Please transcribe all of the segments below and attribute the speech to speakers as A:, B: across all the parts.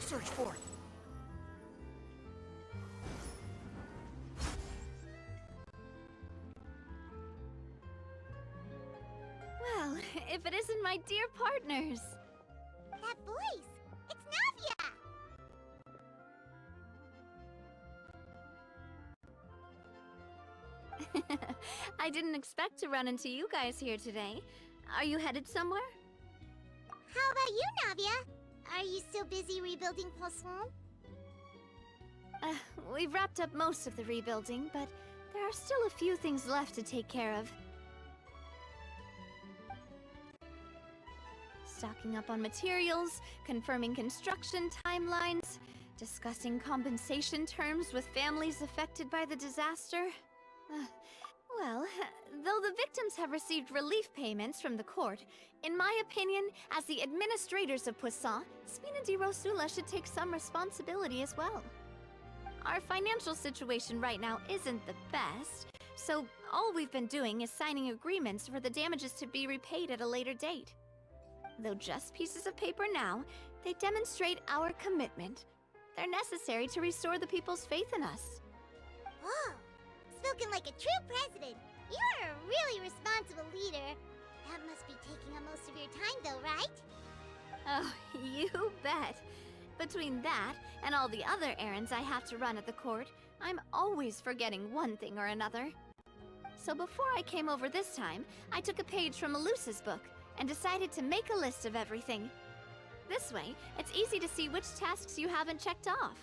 A: Search for it.
B: Well, if it isn't my dear partners.
C: That voice! It's Navia!
B: I didn't expect to run into you guys here today. Are you headed somewhere?
C: How about you, Navia? Are you still busy rebuilding Poisson?
B: We've wrapped up most of the rebuilding, but there are still a few things left to take care of. Stocking up on materials, confirming construction timelines, discussing compensation terms with families affected by the disaster. Well, though the victims have received relief payments from the court, in my opinion, as the administrators of Poisson, Spina di Rosula should take some responsibility as well. Our financial situation right now isn't the best, so all we've been doing is signing agreements for the damages to be repaid at a later date. Though just pieces of paper now, they demonstrate our commitment. They're necessary to restore the people's faith in us.
C: Whoa! Spoken like a true president. You're a really responsible leader. That must be taking up most of your time though, right?
B: Oh, you bet. Between that and all the other errands I have to run at the court, I'm always forgetting one thing or another. So before I came over this time, I took a page from Melusa's book and decided to make a list of everything. This way, it's easy to see which tasks you haven't checked off.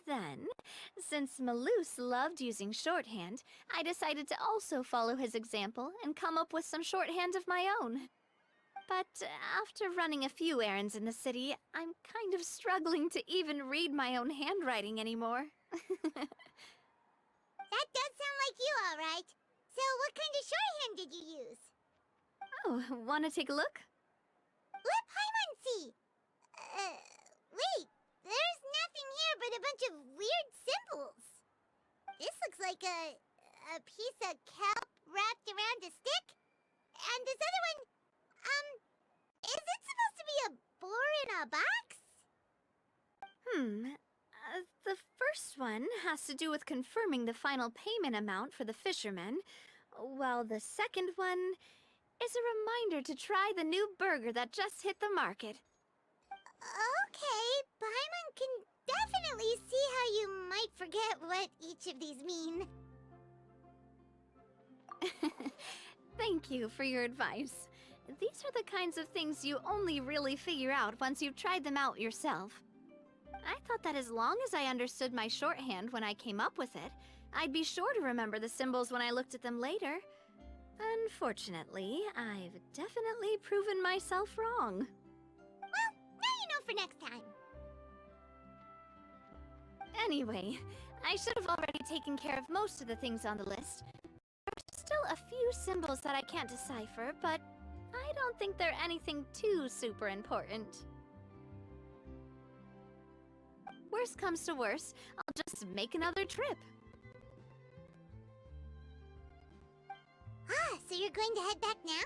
B: And then, since Melus loved using shorthand, I decided to also follow his example and come up with some shorthand of my own. But after running a few errands in the city, I'm kind of struggling to even read my own handwriting anymore.
C: That does sound like you, alright. So what kind of shorthand did you use?
B: Oh, wanna take a look?
C: Let Paimon see! Wait, there's nothing here but a bunch of weird symbols. This looks like a piece of kelp wrapped around a stick. And this other one, is it supposed to be a boar in a box?
B: The first one has to do with confirming the final payment amount for the fishermen, while the second one is a reminder to try the new burger that just hit the market.
C: Okay, Paimon can definitely see how you might forget what each of these mean.
B: Thank you for your advice. These are the kinds of things you only really figure out once you've tried them out yourself. I thought that as long as I understood my shorthand when I came up with it, I'd be sure to remember the symbols when I looked at them later. Unfortunately, I've definitely proven myself wrong.
C: Well, now you know for next time.
B: Anyway, I should have already taken care of most of the things on the list. There's still a few symbols that I can't decipher, but I don't think they're anything too super important. Worst comes to worst, I'll just make another trip.
C: Ah, so you're going to head back now?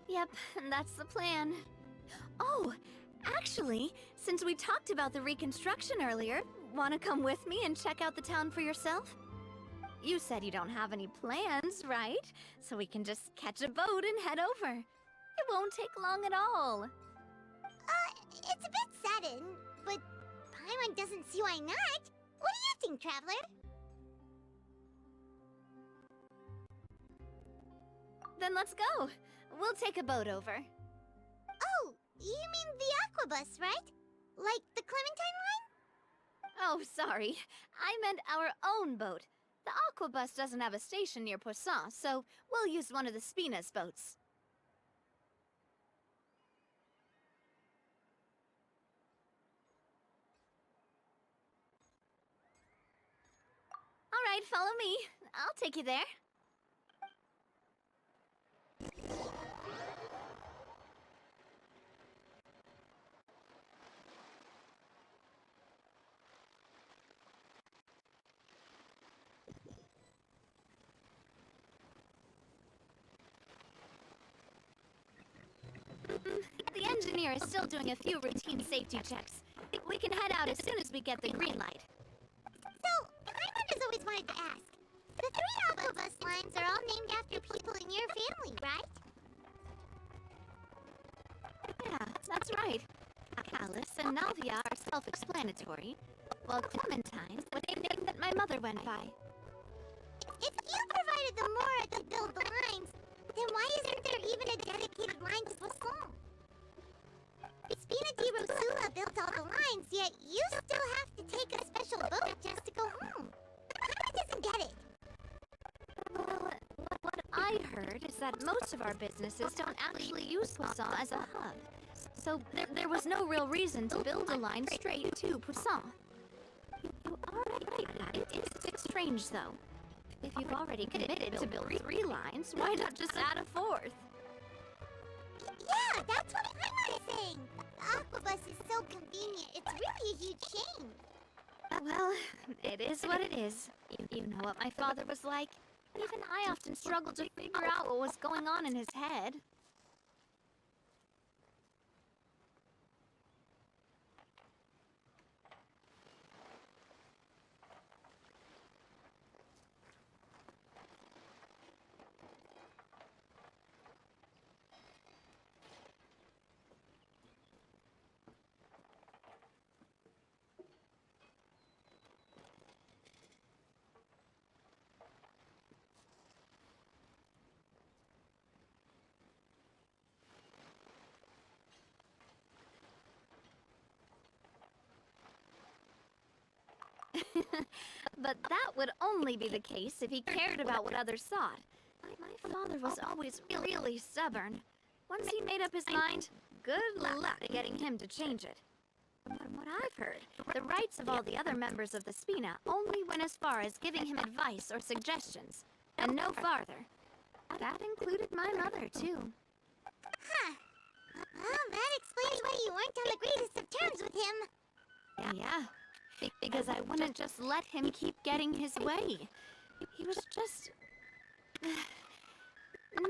B: Yep, that's the plan. Oh, actually, since we talked about the reconstruction earlier, wanna come with me and check out the town for yourself? You said you don't have any plans, right? So we can just catch a boat and head over. It won't take long at all.
C: It's a bit sudden, but Paimon doesn't see why not. What do you think, Traveler?
B: Then let's go. We'll take a boat over.
C: Oh, you mean the aquabus, right? Like the Clementine line?
B: Oh, sorry. I meant our own boat. The aquabus doesn't have a station near Poisson, so we'll use one of the Spina's boats. right, follow me. I'll take you there. The engineer is still doing a few routine safety checks. We can head out as soon as we get the green light.
C: So, Paimon has always wanted to ask. The 3 Aquabus lines are all named after people in your family, right?
B: Yeah, that's right. Alice and Navia are self-explanatory, while Clementine was the name that my mother went by.
C: If you provided the Mora to build the lines, then why isn't there even a dedicated line to Poisson? Spina di Rosula built all the lines, yet you still have to take a special boat just to go home. I doesn't get it.
B: Well, what I heard is that most of our businesses don't actually use Poisson as a hub. So there was no real reason to build a line straight to Poisson. You are right. It's strange, though. If you've already committed to build 3 lines, why not just add a 4th?
C: Yeah, that's what Paimon is saying. The Aquabus is so convenient. It's really a huge shame.
B: Well, it is what it is. You know what my father was like. Even I often struggled to figure out what was going on in his head. But that would only be the case if he cared about what others thought. My father was always really stubborn. Once he made up his mind, good luck getting him to change it. From what I've heard, the rights of all the other members of the Spina only went as far as giving him advice or suggestions, and no farther. That included my mother, too.
C: Huh. Well, that explains why you weren't on the greatest of terms with him.
B: Yeah. Because I wouldn't just let him keep getting his way. He was just...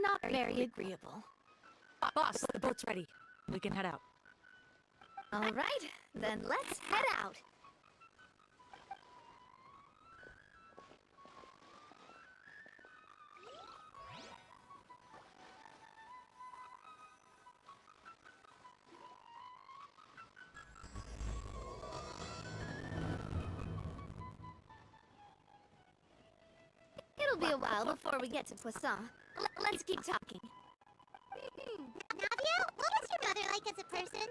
B: not very agreeable.
A: Boss, the boat's ready. We can head out.
B: All right, then let's head out. It'll be a while before we get to Poisson. Let's keep talking.
C: Navia, what was your mother like as a person?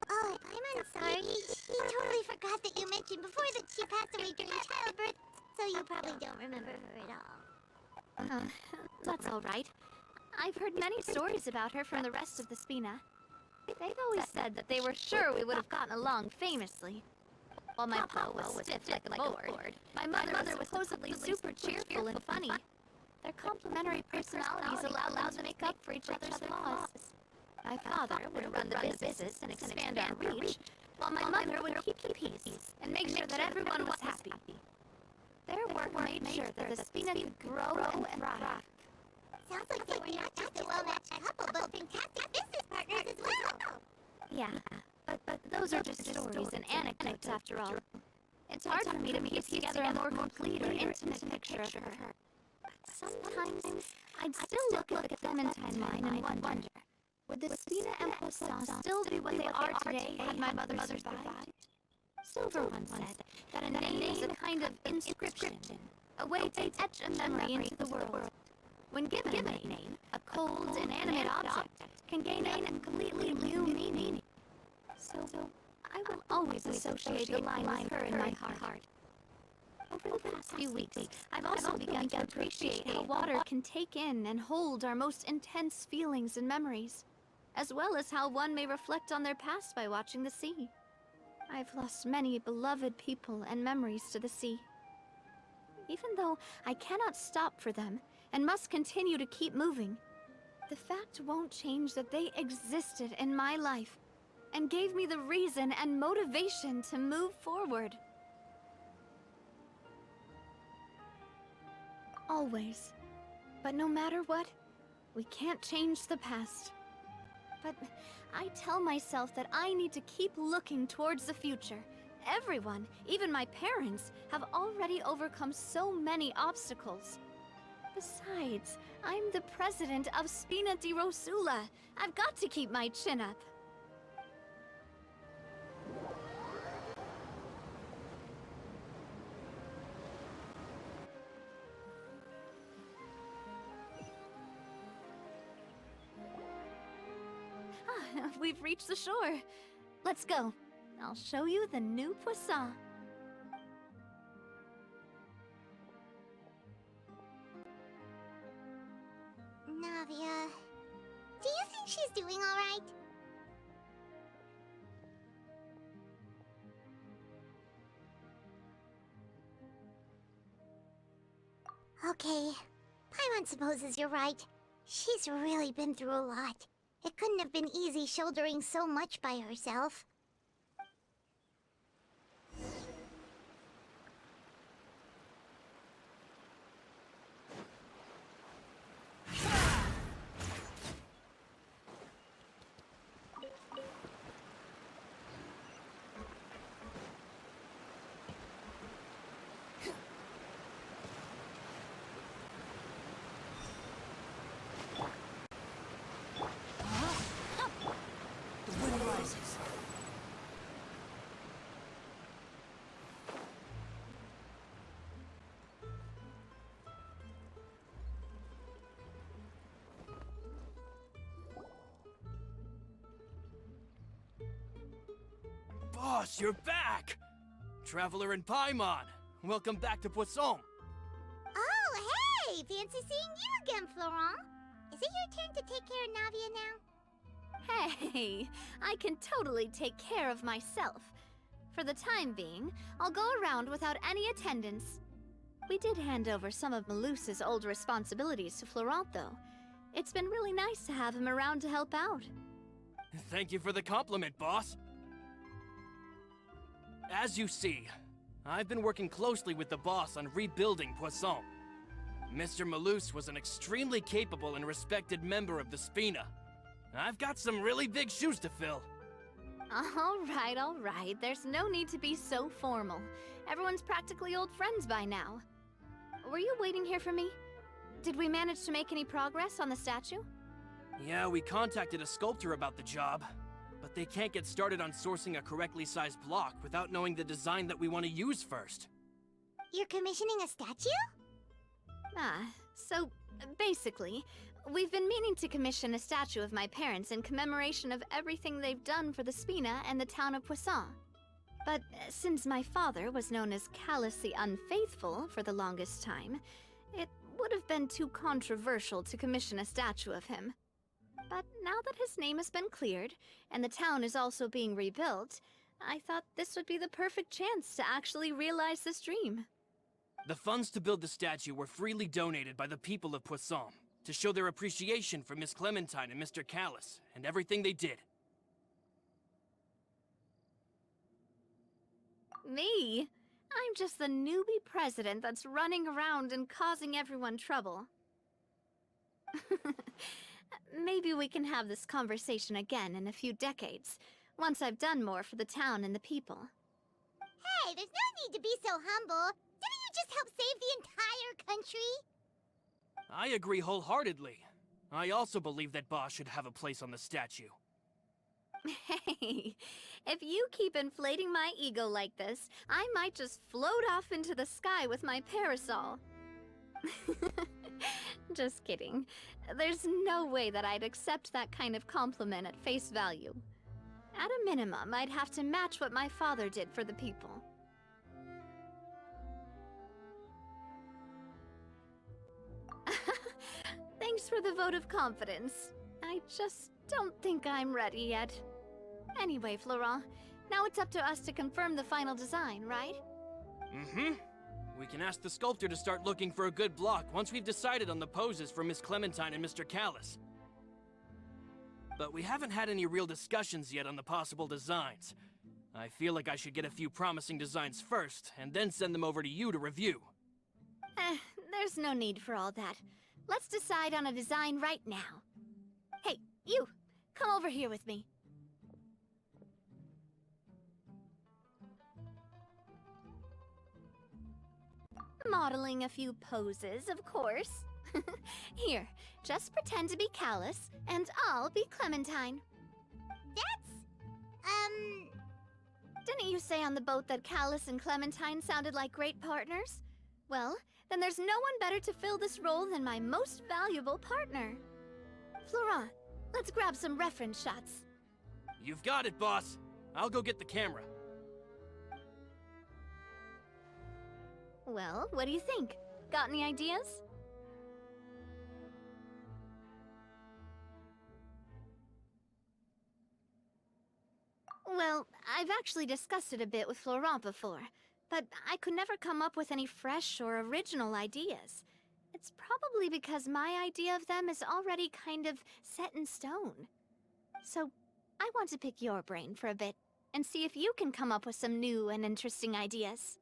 C: Oh, I'm sorry. She totally forgot that you mentioned before that she passed away during childbirth, so you probably don't remember her at all.
B: That's all right. I've heard many stories about her from the rest of the Spina. They've always said that they were sure we would have gotten along famously. While my pa was stiff like a board, my mother was supposedly super cheerful and funny. Their complementary personalities allowed them to make up for each other's flaws. My father would run the business and expand our reach, while my mother would keep the peace and make sure that everyone was happy. Their work made sure that the Spina could grow and thrive.
C: Sounds like they were not just a well-matched couple, but fantastic business partners as well.
B: Yeah, but those are just stories and anecdotes after all. It's hard for me to piece together a more complete or intimate picture of her. Sometimes I'd still look at the Clementine line and wonder, would the Spina and Poisson still be what they are today had my mother survived? Silver once said that a name is a kind of inscription, a way to etch a memory into the world. When given a name, a cold, inanimate object can gain a completely new meaning. So I will always associate the line with her in my heart. Over the past few weeks, I've also begun to appreciate how water can take in and hold our most intense feelings and memories, as well as how one may reflect on their past by watching the sea. I've lost many beloved people and memories to the sea. Even though I cannot stop for them and must continue to keep moving, the fact won't change that they existed in my life and gave me the reason and motivation to move forward. Always. But no matter what, we can't change the past. But I tell myself that I need to keep looking towards the future. Everyone, even my parents, have already overcome so many obstacles. Besides, I'm the president of Spina di Rosula. I've got to keep my chin up. We've reached the shore. Let's go. I'll show you the new poisson.
C: Navia, do you think she's doing all right? Okay, Paimon supposes you're right. She's really been through a lot. It couldn't have been easy shouldering so much by herself.
D: Boss, you're back! Traveler and Paimon, welcome back to Poisson.
C: Oh, hey! Fancy seeing you again, Florent. Is it your turn to take care of Navia now?
B: Hey, I can totally take care of myself. For the time being, I'll go around without any attendance. We did hand over some of Malus's old responsibilities to Florent, though. It's been really nice to have him around to help out.
D: Thank you for the compliment, boss. As you see, I've been working closely with the boss on rebuilding Poisson. Mr. Malus was an extremely capable and respected member of the Spina. I've got some really big shoes to fill.
B: All right. There's no need to be so formal. Everyone's practically old friends by now. Were you waiting here for me? Did we manage to make any progress on the statue?
D: Yeah, we contacted a sculptor about the job, but they can't get started on sourcing a correctly sized block without knowing the design that we want to use first.
C: You're commissioning a statue?
B: So basically, we've been meaning to commission a statue of my parents in commemoration of everything they've done for the Spina and the town of Poisson. But since my father was known as callously unfaithful for the longest time, it would have been too controversial to commission a statue of him. But now that his name has been cleared, and the town is also being rebuilt, I thought this would be the perfect chance to actually realize this dream.
D: The funds to build the statue were freely donated by the people of Poisson to show their appreciation for Miss Clementine and Mr. Callus and everything they did.
B: Me? I'm just the newbie president that's running around and causing everyone trouble. Maybe we can have this conversation again in a few decades, once I've done more for the town and the people.
C: Hey, there's no need to be so humble. Didn't you just help save the entire country?
D: I agree wholeheartedly. I also believe that Boss should have a place on the statue.
B: Hey, if you keep inflating my ego like this, I might just float off into the sky with my parasol. Just kidding. There's no way that I'd accept that kind of compliment at face value. At a minimum, I'd have to match what my father did for the people. Thanks for the vote of confidence. I just don't think I'm ready yet. Anyway, Florent, Now it's up to us to confirm the final design, right?
D: Mm-hmm. We can ask the sculptor to start looking for a good block once we've decided on the poses for Miss Clementine and Mr. Callis. But we haven't had any real discussions yet on the possible designs. I feel like I should get a few promising designs first, and then send them over to you to review.
B: There's no need for all that. Let's decide on a design right now. Hey, you! Come over here with me. Modeling a few poses, of course. Here, just pretend to be Callis, and I'll be Clementine. Didn't you say on the boat that Callis and Clementine sounded like great partners? Well, then there's no one better to fill this role than my most valuable partner. Florent, let's grab some reference shots.
D: You've got it, boss. I'll go get the camera.
B: Well, what do you think? Got any ideas? Well, I've actually discussed it a bit with Florent before, but I could never come up with any fresh or original ideas. It's probably because my idea of them is already kind of set in stone. So, I want to pick your brain for a bit, and see if you can come up with some new and interesting ideas.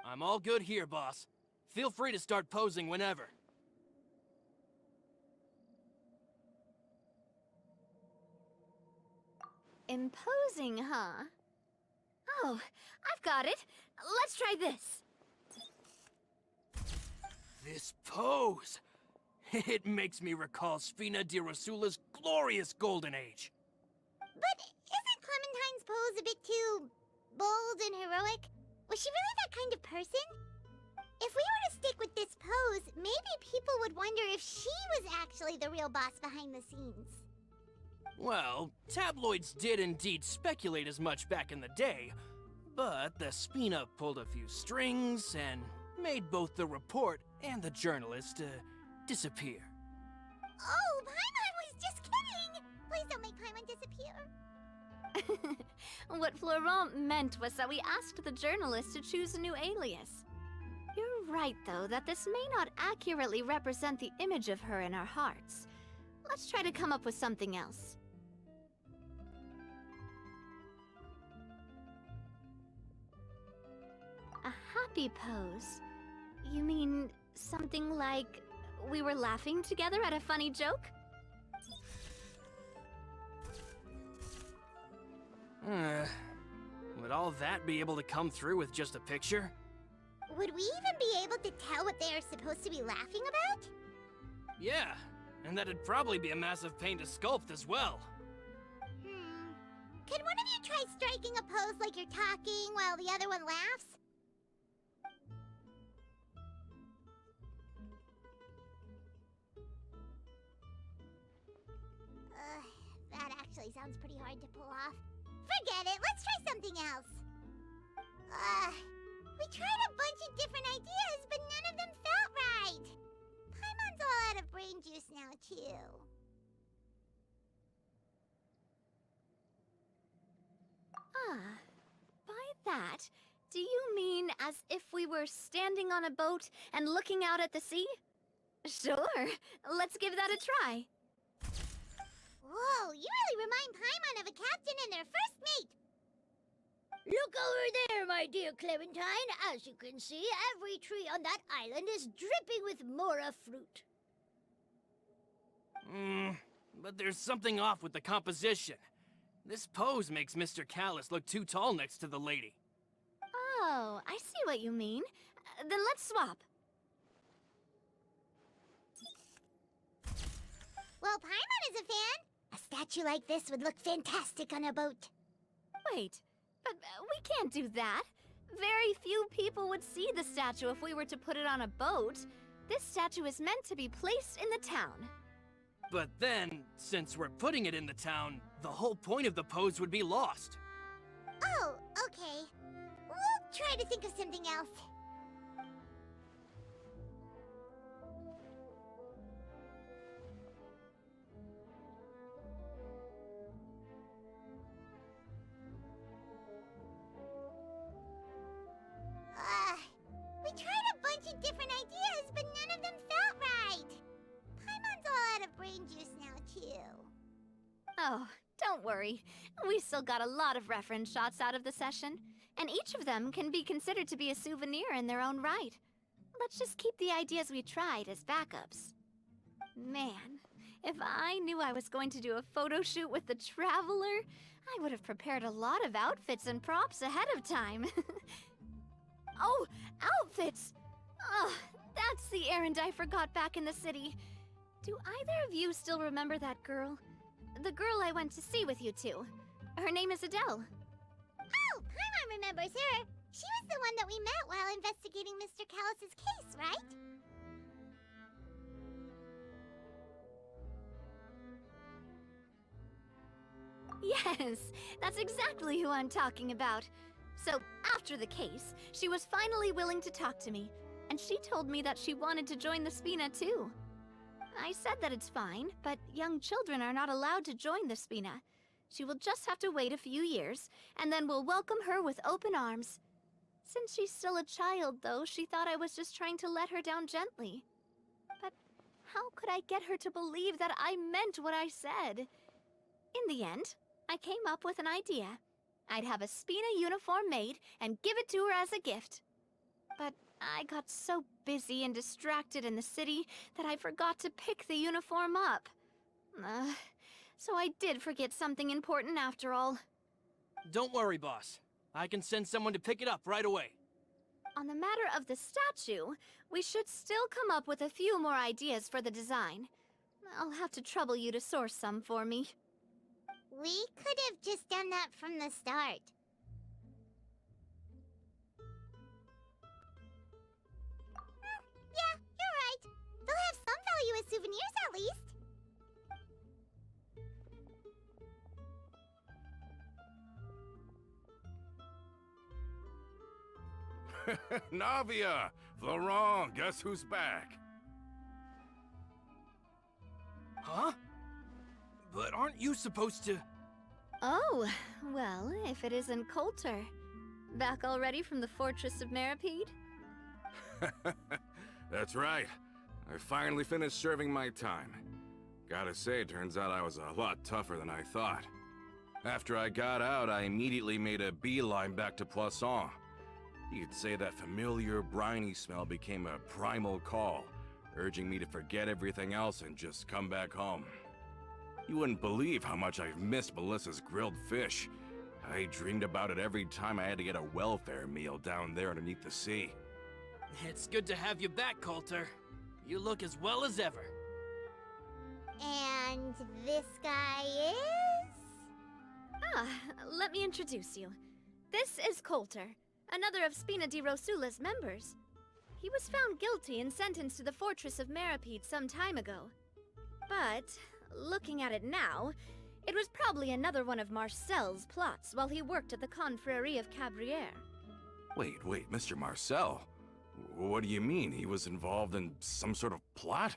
D: I'm all good here, boss. Feel free to start posing whenever.
B: Imposing, huh? Oh, I've got it. Let's try this.
D: This pose! It makes me recall Sfina di Rosula's glorious golden age.
C: But isn't Clementine's pose a bit too bold and heroic? Was she really that kind of person? If we were to stick with this pose, maybe people would wonder if she was actually the real boss behind the scenes.
D: Well, tabloids did indeed speculate as much back in the day, but the Sfina pulled a few strings and made both the report and the journalist disappear.
C: Oh, Paimon was just kidding! Please don't make Paimon disappear.
B: What Florent meant was that we asked the journalist to choose a new alias. You're right, though, that this may not accurately represent the image of her in our hearts. Let's try to come up with something else. A happy pose? You mean something like we were laughing together at a funny joke?
D: Would all that be able to come through with just a picture?
C: Would we even be able to tell what they are supposed to be laughing about?
D: Yeah, and that'd probably be a massive pain to sculpt as well.
C: Could one of you try striking a pose like you're talking while the other one laughs? That actually sounds pretty hard to pull off. Forget it, let's try something else. We tried a bunch of different ideas, but none of them felt right. Paimon's all out of brain juice now, too.
B: By that, do you mean as if we were standing on a boat and looking out at the sea? Sure, let's give that a try.
C: Whoa, you really remind Paimon of a captain and their first mate.
E: Look over there, my dear Clementine. As you can see, every tree on that island is dripping with mora fruit.
D: But there's something off with the composition. This pose makes Mr. Callis look too tall next to the lady.
B: Oh, I see what you mean. Then let's swap.
C: Well, Paimon is a fan. A statue like this would look fantastic on a boat.
B: Wait, but we can't do that. Very few people would see the statue if we were to put it on a boat. This statue is meant to be placed in the town.
D: But then, since we're putting it in the town, the whole point of the pose would be lost.
C: Oh, okay. We'll try to think of something else.
B: Oh, don't worry. We still got a lot of reference shots out of the session, and each of them can be considered to be a souvenir in their own right. Let's just keep the ideas we tried as backups. Man, if I knew I was going to do a photo shoot with the Traveler, I would have prepared a lot of outfits and props ahead of time. Oh, outfits! Oh, that's the errand I forgot back in the city. Do either of you still remember that girl? The girl I went to see with you two. Her name is Adele.
C: Oh, Paimon remembers her. She was the one that we met while investigating Mr. Callus's case, right?
B: Yes, that's exactly who I'm talking about. So, after the case, she was finally willing to talk to me, and she told me that she wanted to join the Spina too. I said that it's fine, but young children are not allowed to join the Spina. She will just have to wait a few years, and then we'll welcome her with open arms. Since she's still a child, though, she thought I was just trying to let her down gently. But how could I get her to believe that I meant what I said? In the end, I came up with an idea. I'd have a Spina uniform made and give it to her as a gift. But I got so busy and distracted in the city that I forgot to pick the uniform up. So I did forget something important after all.
D: Don't worry, boss. I can send someone to pick it up right away.
B: On the matter of the statue, we should still come up with a few more ideas for the design. I'll have to trouble you to source some for me.
C: We could have just done that from the start. Yeah, you're right. They'll have some value as souvenirs at least.
F: Navia! Florent, guess who's back?
D: Huh? But aren't you supposed to...
B: Oh, well, if it isn't Coulter. Back already from the Fortress of Meripede?
F: That's right. I finally finished serving my time. Gotta say, turns out I was a lot tougher than I thought. After I got out, I immediately made a beeline back to Poisson. You could say that familiar, briny smell became a primal call, urging me to forget everything else and just come back home. You wouldn't believe how much I've missed Melissa's grilled fish. I dreamed about it every time I had to get a welfare meal down there underneath the sea.
D: It's good to have you back, Coulter. You look as well as ever.
C: And this guy is?
B: Ah, let me introduce you. This is Coulter, another of Spina di Rosula's members. He was found guilty and sentenced to the Fortress of Meripede some time ago. But, looking at it now, it was probably another one of Marcel's plots while he worked at the Confrérie of Cabrières.
F: Wait, Mr. Marcel? What do you mean? He was involved in some sort of plot?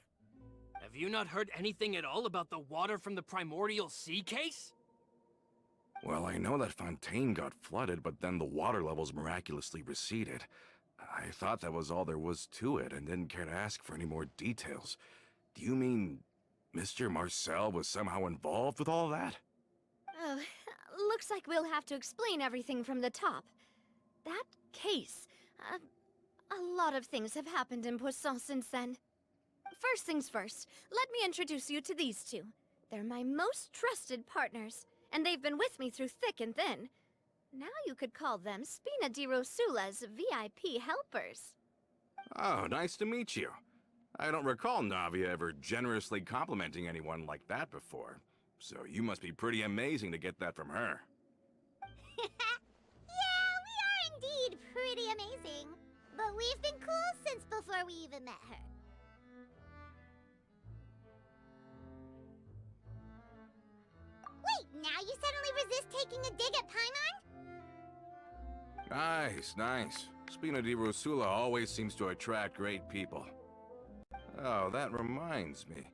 D: Have you not heard anything at all about the water from the primordial sea case?
F: Well, I know that Fontaine got flooded, but then the water levels miraculously receded. I thought that was all there was to it and didn't care to ask for any more details. Do you mean Mr. Marcel was somehow involved with all that?
B: Oh, looks like we'll have to explain everything from the top. That case, a lot of things have happened in Poisson since then. First things first, let me introduce you to these two. They're my most trusted partners, and they've been with me through thick and thin. Now you could call them Spina di Rosula's VIP helpers.
F: Oh, nice to meet you. I don't recall Navia ever generously complimenting anyone like that before, so you must be pretty amazing to get that from her.
C: Yeah, we are indeed pretty amazing. But we've been cool since before we even met her. Wait, now you suddenly resist taking a dig at Paimon?
F: Nice. Spina di Rosula always seems to attract great people. Oh, that reminds me.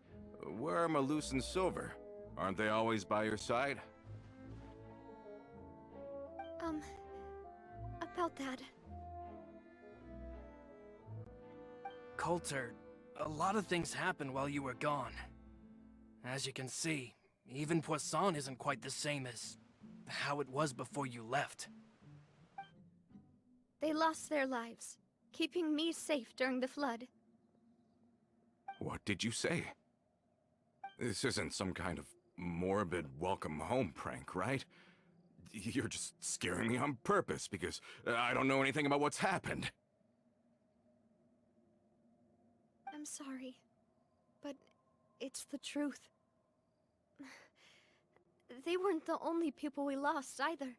F: Where are Malus and Silver? Aren't they always by your side?
B: About that.
D: Coulter, a lot of things happened while you were gone. As you can see, Even Poisson isn't quite the same as how it was before you left.
B: They lost their lives, keeping me safe during the flood.
F: What did you say? This isn't some kind of morbid welcome home prank, right? You're just scaring me on purpose because I don't know anything about what's happened.
B: I'm sorry, but it's the truth. They weren't the only people we lost either.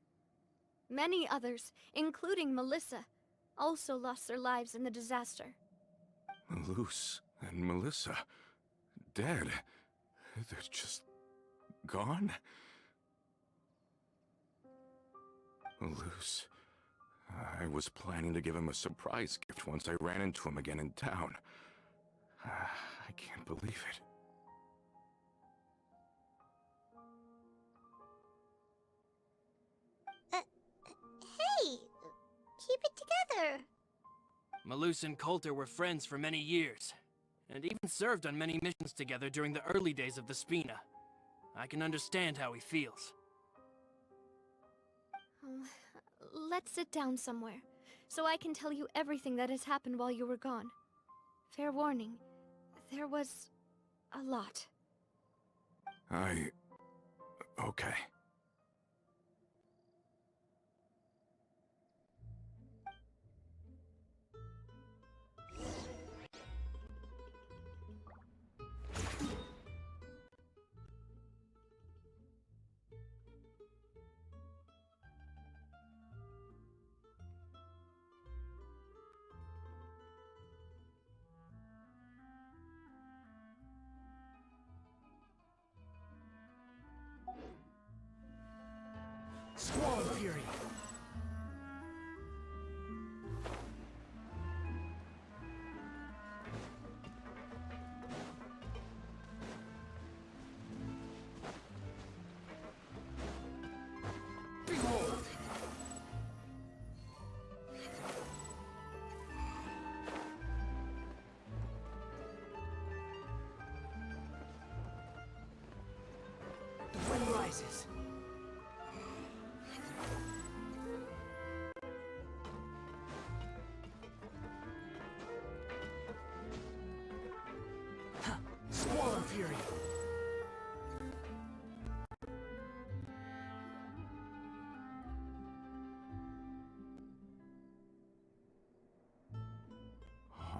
B: Many others, including Melissa, also lost their lives in the disaster.
F: Luce and Melissa, dead. They're just gone? Luce, I was planning to give him a surprise gift once I ran into him again in town. I can't believe it.
C: Hey! Keep it together!
D: Malus and Coulter were friends for many years, and even served on many missions together during the early days of the Spina. I can understand how he feels.
B: Oh, let's sit down somewhere, so I can tell you everything that has happened while you were gone. Fair warning, there was a lot.
F: Okay.
D: Squall of Fury! Behold! The wind rises. Squall of Fury!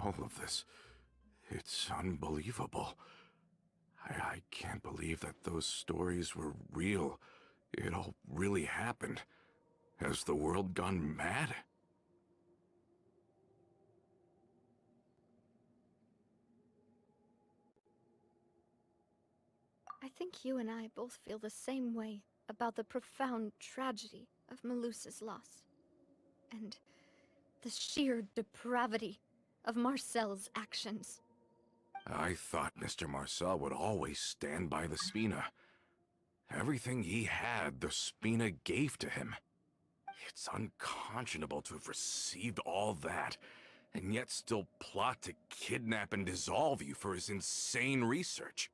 F: All of this, it's unbelievable. I can't believe that those stories were real. It all really happened. Has the world gone mad?
B: I think you and I both feel the same way about the profound tragedy of Melusa's loss. And the sheer depravity of Marcel's actions.
F: I thought Mr. Marcel would always stand by the Spina. Everything he had, the Spina gave to him. It's unconscionable to have received all that, and yet still plot to kidnap and dissolve you for his insane research.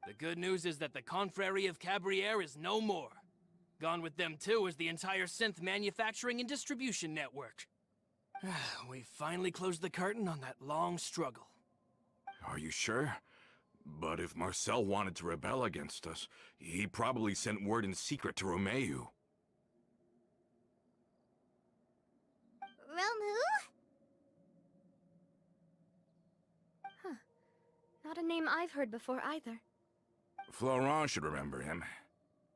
D: The good news is that the Confrérie of Cabriere is no more. Gone with them too is the entire synth manufacturing and distribution network. We finally closed the curtain on that long struggle.
F: Are you sure? But if Marcel wanted to rebel against us, he probably sent word in secret to Romeu.
C: Romu?
B: Huh. Not a name I've heard before either.
F: Florent should remember him.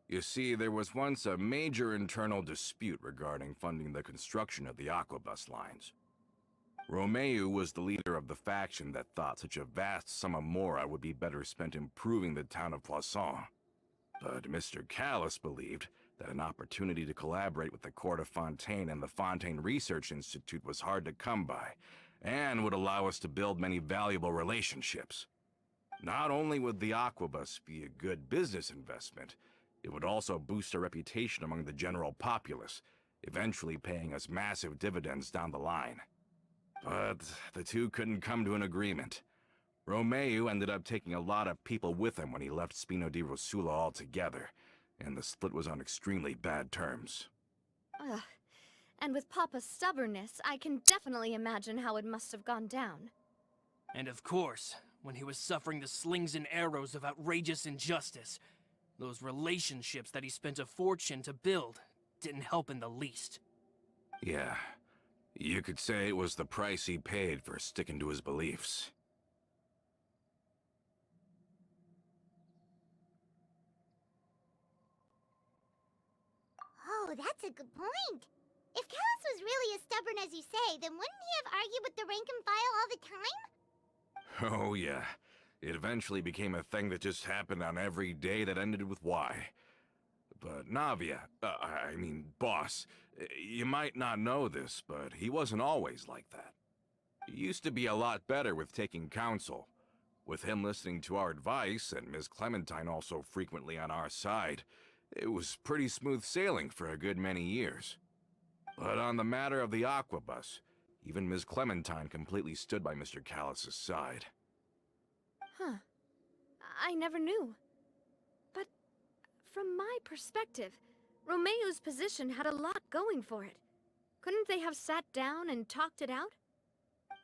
F: You see, there was once a major internal dispute regarding funding the construction of the Aquabus lines. Romeu was the leader of the faction that thought such a vast sum of mora would be better spent improving the town of Poisson. But Mr. Callis believed that an opportunity to collaborate with the Court of Fontaine and the Fontaine Research Institute was hard to come by, and would allow us to build many valuable relationships. Not only would the Aquabus be a good business investment, it would also boost our reputation among the general populace, eventually paying us massive dividends down the line. But the two couldn't come to an agreement. Romeu ended up taking a lot of people with him when he left Spino di Rosula altogether, and the split was on extremely bad terms.
B: Ugh. And with Papa's stubbornness, I can definitely imagine how it must have gone down.
D: And of course, when he was suffering the slings and arrows of outrageous injustice, those relationships that he spent a fortune to build didn't help in the least.
F: Yeah, you could say it was the price he paid for sticking to his beliefs.
C: Oh, that's a good point. If Callus was really as stubborn as you say, then wouldn't he have argued with the rank and file all the time?
F: Oh yeah, it eventually became a thing that just happened on every day that ended with Y. But Navia, boss, you might not know this, but he wasn't always like that. He used to be a lot better with taking counsel. With him listening to our advice, and Ms. Clementine also frequently on our side, it was pretty smooth sailing for a good many years. But on the matter of the Aquabus, even Ms. Clementine completely stood by Mr. Callus's side.
B: Huh. I never knew. But from my perspective, Romeu's position had a lot going for it. Couldn't they have sat down and talked it out?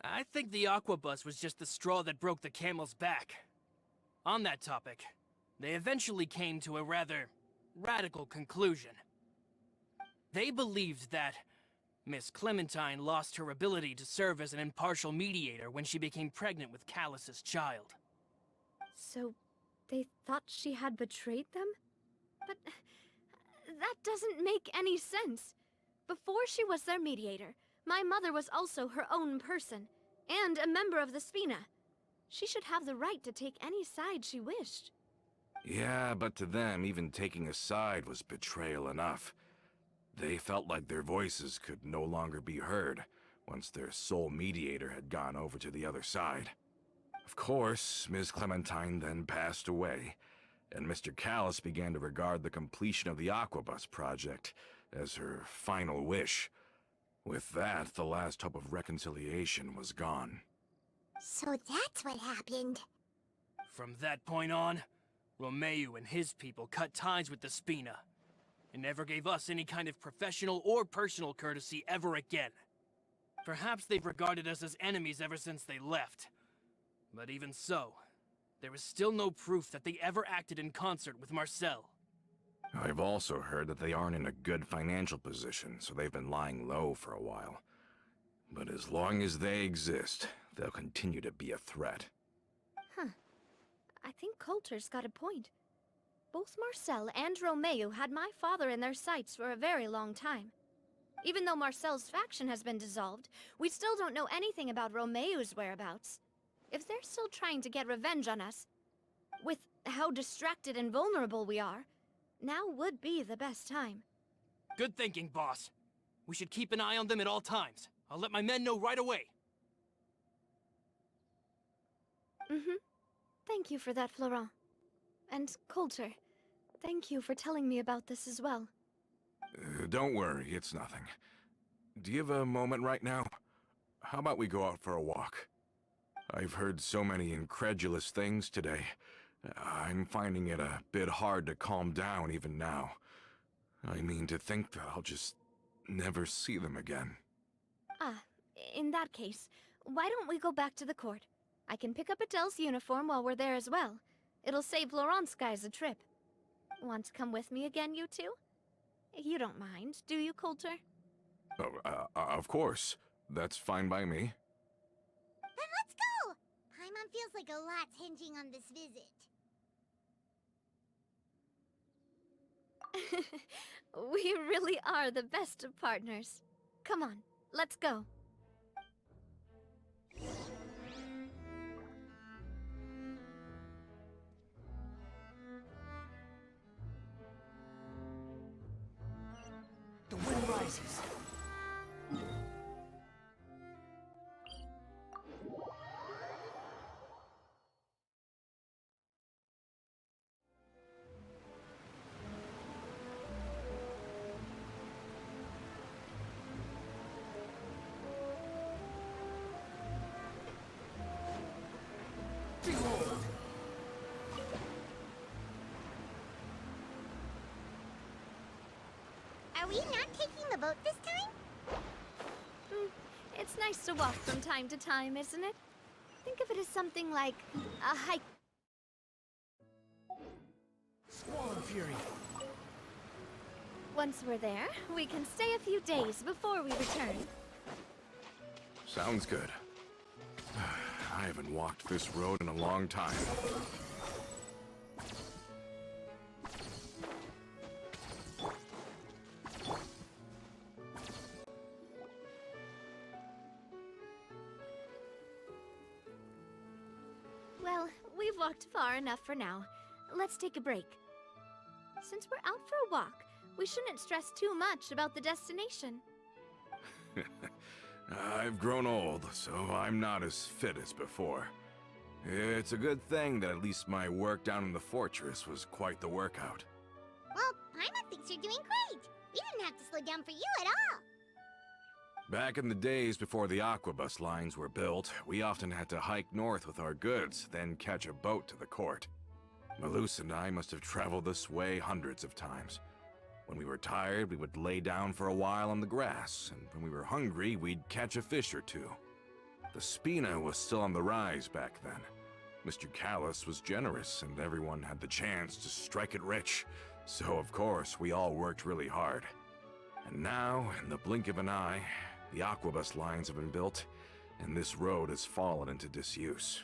D: I think the Aquabus was just the straw that broke the camel's back. On that topic, they eventually came to a rather radical conclusion. They believed that Miss Clementine lost her ability to serve as an impartial mediator when she became pregnant with Callus's child.
B: So, they thought she had betrayed them? But that doesn't make any sense. Before she was their mediator, my mother was also her own person, and a member of the Spina. She should have the right to take any side she wished.
F: Yeah, but to them, even taking a side was betrayal enough. They felt like their voices could no longer be heard once their sole mediator had gone over to the other side. Of course, Ms. Clementine then passed away, and Mr. Callus began to regard the completion of the Aquabus project as her final wish. With that, the last hope of reconciliation was gone.
C: So that's what happened.
D: From that point on, Romeu and his people cut ties with the Spina, and never gave us any kind of professional or personal courtesy ever again. Perhaps they've regarded us as enemies ever since they left. But even so, there is still no proof that they ever acted in concert with Marcel.
F: I've also heard that they aren't in a good financial position, so they've been lying low for a while. But as long as they exist, they'll continue to be a threat.
B: Huh. I think Coulter's got a point. Both Marcel and Romeu had my father in their sights for a very long time. Even though Marcel's faction has been dissolved, we still don't know anything about Romeu's whereabouts. If they're still trying to get revenge on us, with how distracted and vulnerable we are, now would be the best time.
D: Good thinking, boss. We should keep an eye on them at all times. I'll let my men know right away.
B: Thank you for that, Florent. And Coulter, thank you for telling me about this as well.
F: Don't worry, it's nothing. Do you have a moment right now? How about we go out for a walk? I've heard so many incredulous things today. I'm finding it a bit hard to calm down even now. I mean, to think that I'll just never see them again.
B: Ah, in that case, why don't we go back to the court? I can pick up Adele's uniform while we're there as well. It'll save Laurent's guys a trip. Want to come with me again, you two? You don't mind, do you, Coulter?
F: Of course. That's fine by me.
C: Then let's go! Paimon feels like a lot's hinging on this visit.
B: We really are the best of partners. Come on, let's go.
A: The wind rises.
C: Are we not taking the boat this time?
B: It's nice to walk from time to time, isn't it? Think of it as something like a hike.
D: Squall Fury.
B: Once we're there, we can stay a few days before we return.
F: Sounds good. I haven't walked this road in a long time.
B: Well, we've walked far enough for now. Let's take a break. Since we're out for a walk, we shouldn't stress too much about the destination.
F: I've grown old, so I'm not as fit as before. It's a good thing that at least my work down in the fortress was quite the workout.
C: Well, Paimon thinks you're doing great. We didn't have to slow down for you at all.
F: Back in the days before the aquabus lines were built, we often had to hike north with our goods, then catch a boat to the court. Malus and I must have traveled this way hundreds of times. When we were tired, we would lay down for a while on the grass, and when we were hungry, we'd catch a fish or two. The Spina was still on the rise back then. Mr. Callus was generous, and everyone had the chance to strike it rich. So, of course, we all worked really hard. And now, in the blink of an eye, the aquabus lines have been built, and this road has fallen into disuse.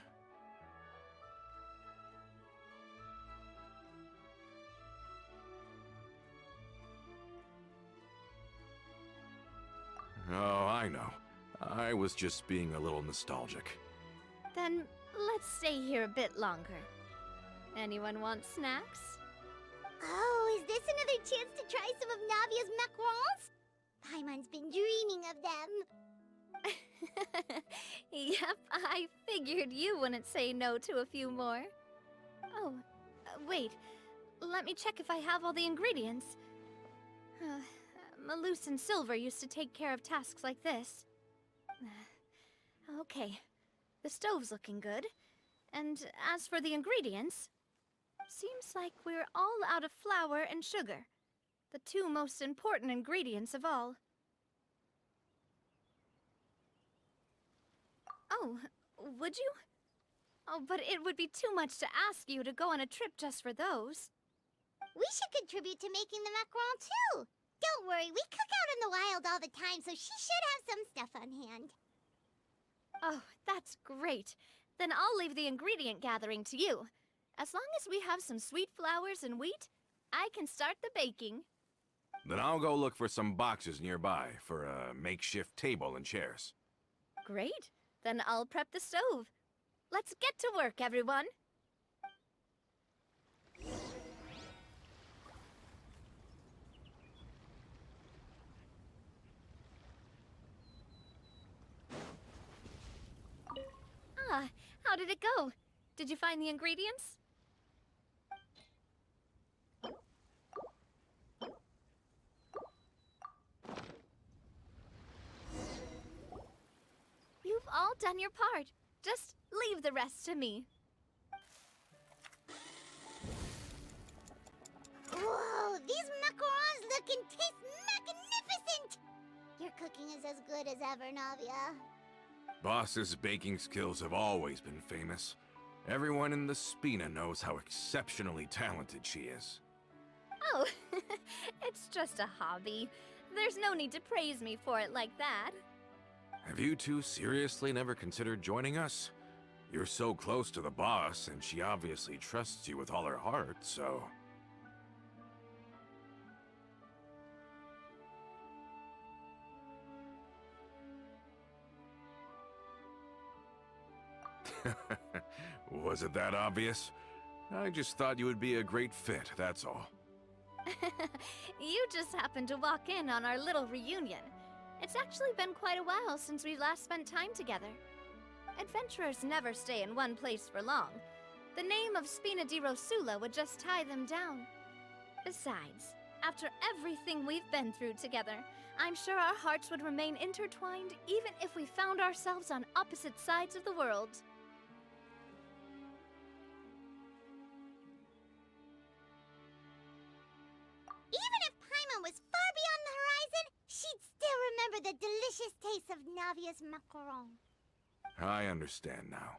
F: Oh, I know. I was just being a little nostalgic.
B: Then let's stay here a bit longer. Anyone want snacks?
C: Oh, is this another chance to try some of Navia's macarons? Paimon's been dreaming of them.
B: Yep, I figured you wouldn't say no to a few more. Oh, wait. Let me check if I have all the ingredients. Malus and Silver used to take care of tasks like this. Okay, the stove's looking good. And as for the ingredients, seems like we're all out of flour and sugar, the two most important ingredients of all. Oh, would you? Oh, but it would be too much to ask you to go on a trip just for those.
C: We should contribute to making the macaron too. Don't worry, we cook out in the wild all the time, so she should have some stuff on hand.
B: Oh, that's great. Then I'll leave the ingredient gathering to you. As long as we have some sweet flours and wheat, I can start the baking.
F: Then I'll go look for some boxes nearby for a makeshift table and chairs.
B: Great. Then I'll prep the stove. Let's get to work, everyone. Ah, how did it go? Did you find the ingredients? You've all done your part. Just leave the rest to me.
C: Whoa, these macarons look and taste magnificent! Your cooking is as good as ever, Navia.
F: Boss's baking skills have always been famous. Everyone in the Spina knows how exceptionally talented she is.
B: Oh, it's just a hobby. There's no need to praise me for it like that.
F: Have you two seriously never considered joining us? You're so close to the boss, and she obviously trusts you with all her heart, so... Was it that obvious? I just thought you would be a great fit, that's all.
B: You just happened to walk in on our little reunion. It's actually been quite a while since we last spent time together. Adventurers never stay in one place for long. The name of Spina di Rosula would just tie them down. Besides, after everything we've been through together, I'm sure our hearts would remain intertwined even if we found ourselves on opposite sides of the world.
C: Even if Paimon was far beyond the the delicious taste of Navia's macaron.
F: I understand now.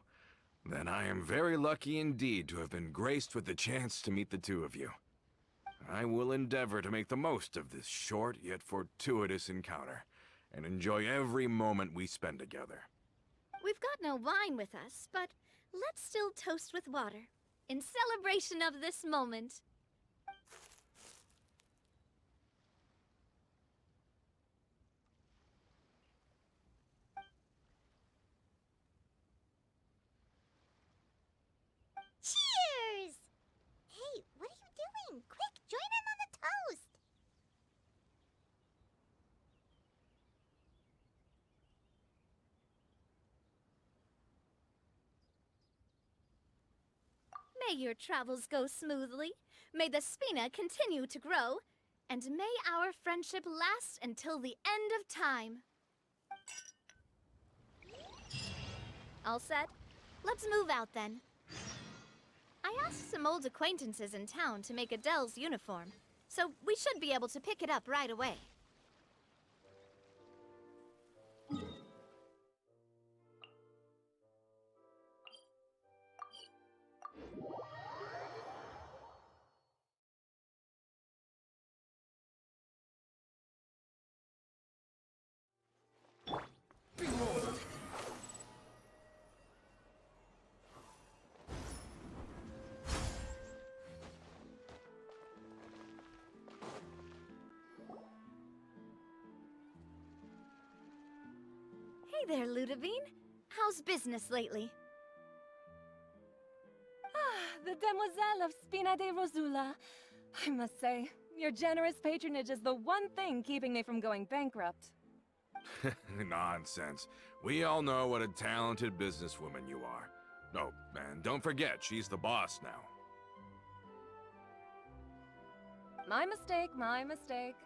F: Then I am very lucky indeed to have been graced with the chance to meet the two of you. I will endeavor to make the most of this short yet fortuitous encounter, and enjoy every moment we spend together.
B: We've got no wine with us, but let's still toast with water, in celebration of this moment.
C: Cheers! Hey, what are you doing? Quick, join in on the toast!
B: May your travels go smoothly, may the Spina continue to grow, and may our friendship last until the end of time. All set? Let's move out then. I asked some old acquaintances in town to make Adele's uniform, so we should be able to pick it up right away. Hey there, Ludovine. How's business lately?
G: The Demoiselle of Spina de Rosula. I must say, your generous patronage is the one thing keeping me from going bankrupt.
F: Nonsense. We all know what a talented businesswoman you are. Oh, and don't forget, she's the boss now.
G: My mistake, my mistake.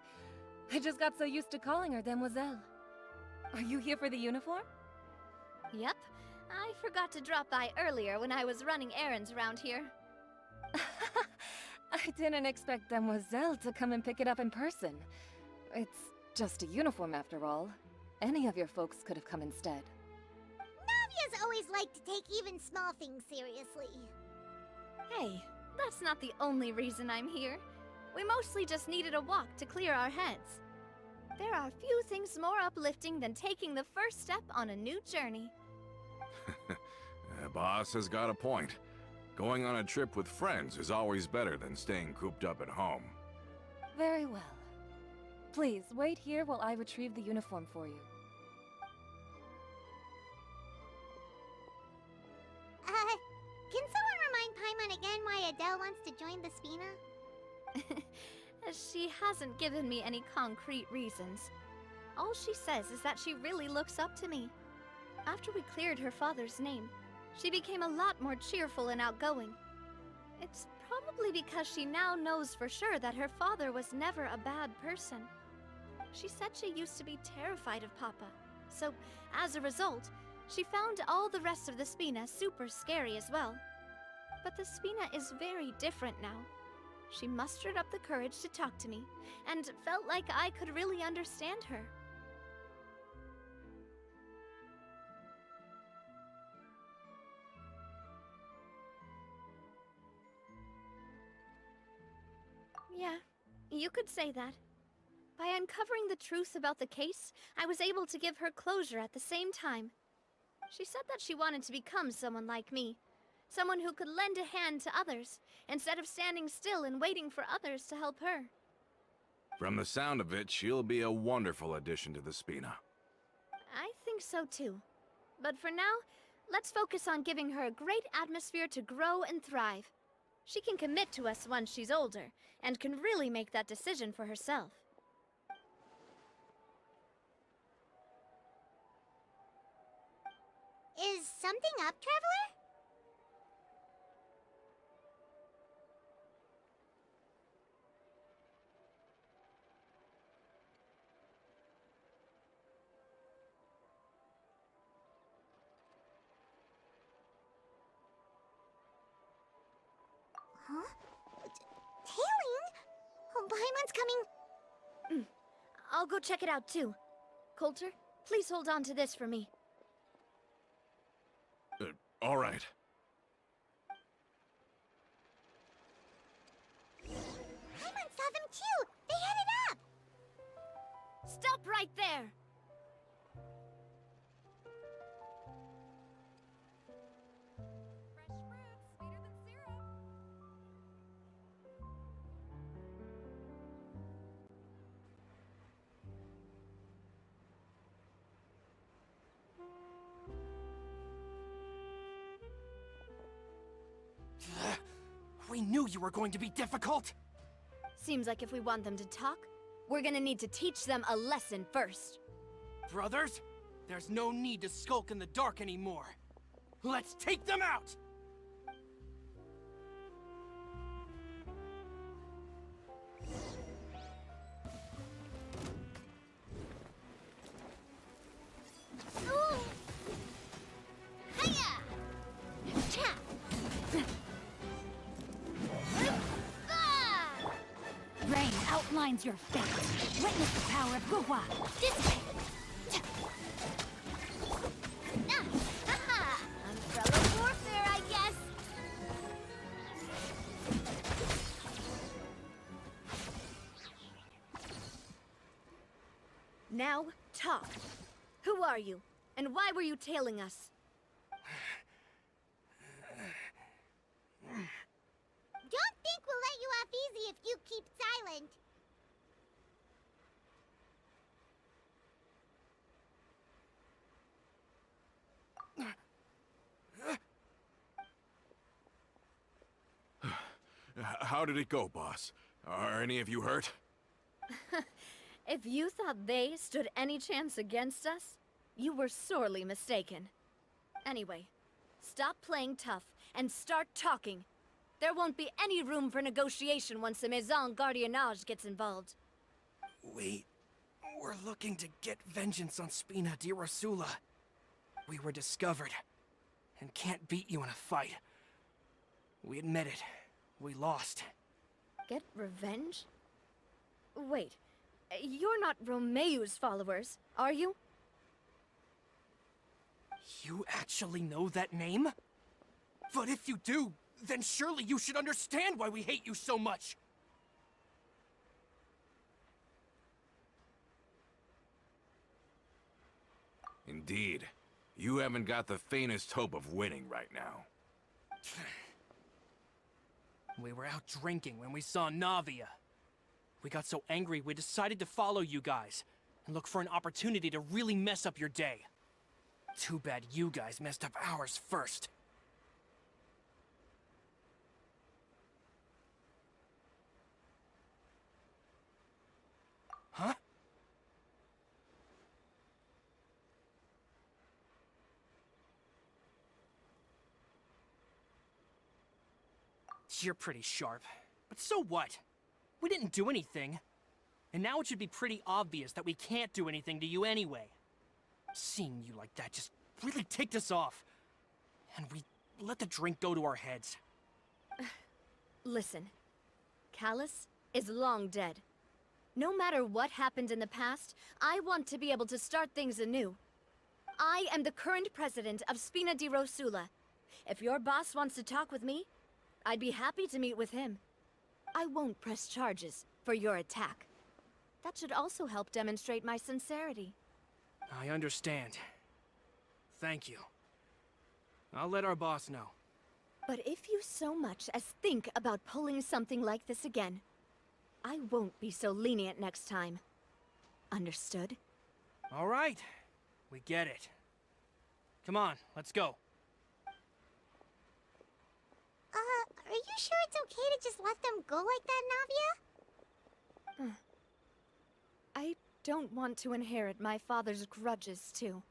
G: I just got so used to calling her Demoiselle. Are you here for the uniform?
B: Yep. I forgot to drop by earlier when I was running errands around here.
G: I didn't expect Demoiselle to come and pick it up in person. It's just a uniform after all. Any of your folks could have come instead.
C: Navia's always liked to take even small things seriously.
B: Hey, that's not the only reason I'm here. We mostly just needed a walk to clear our heads. There are few things more uplifting than taking the first step on a new journey.
F: The boss has got a point. Going on a trip with friends is always better than staying cooped up at home.
G: Very well. Please, wait here while I retrieve the uniform for you.
C: Can someone remind Paimon again why Adele wants to join the Spina?
B: She hasn't given me any concrete reasons. All she says is that she really looks up to me. After we cleared her father's name, she became a lot more cheerful and outgoing. It's probably because she now knows for sure that her father was never a bad person. She said she used to be terrified of Papa, so as a result, she found all the rest of the Spina super scary as well. But the Spina is very different now. She mustered up the courage to talk to me, and felt like I could really understand her. Yeah, you could say that. By uncovering the truth about the case, I was able to give her closure at the same time. She said that she wanted to become someone like me. Someone who could lend a hand to others, instead of standing still and waiting for others to help her.
F: From the sound of it, she'll be a wonderful addition to the Spina.
B: I think so too. But for now, let's focus on giving her a great atmosphere to grow and thrive. She can commit to us once she's older, and can really make that decision for herself.
C: Is something up, Traveler? Huh? Tailing? Oh, Paimon's coming.
B: I'll go check it out too. Coulter, please hold on to this for me.
F: All right.
C: Paimon saw them too! They headed up!
B: Stop right there!
D: We knew you were going to be difficult!
B: Seems like if we want them to talk, we're gonna need to teach them a lesson first.
D: Brothers, there's no need to skulk in the dark anymore. Let's take them out!
A: Rain outlines your fate. Witness the power of Guhua.
B: This way! Umbrella warfare, I guess! Now, talk. Who are you? And why were you tailing us?
C: Don't think we'll let you off easy if you keep silent.
F: How did it go, boss? Are any of you hurt?
B: If you thought they stood any chance against us, you were sorely mistaken. Anyway, stop playing tough and start talking. There won't be any room for negotiation once the Maison Gardiennage gets involved.
D: We're looking to get vengeance on Spina di Rosula. We were discovered, and can't beat you in a fight. We admit it. We lost.
B: Get revenge? Wait, you're not Romeu's followers, are you?
D: You actually know that name? But if you do, then surely you should understand why we hate you so much!
F: Indeed. You haven't got the faintest hope of winning right now.
D: We were out drinking when we saw Navia. We got so angry we decided to follow you guys and look for an opportunity to really mess up your day. Too bad you guys messed up ours first. Huh? You're pretty sharp, but so what? We didn't do anything. And now it should be pretty obvious that we can't do anything to you anyway. Seeing you like that just really ticked us off. And we let the drink go to our heads.
B: Listen, Callus is long dead. No matter what happened in the past, I want to be able to start things anew. I am the current president of Spina di Rosula. If your boss wants to talk with me, I'd be happy to meet with him. I won't press charges for your attack. That should also help demonstrate my sincerity.
D: I understand. Thank you. I'll let our boss know.
B: But if you so much as think about pulling something like this again, I won't be so lenient next time. Understood?
D: All right. We get it. Come on, let's go.
C: Are you sure it's okay to just let them go like that, Navia?
B: I don't want to inherit my father's grudges, too.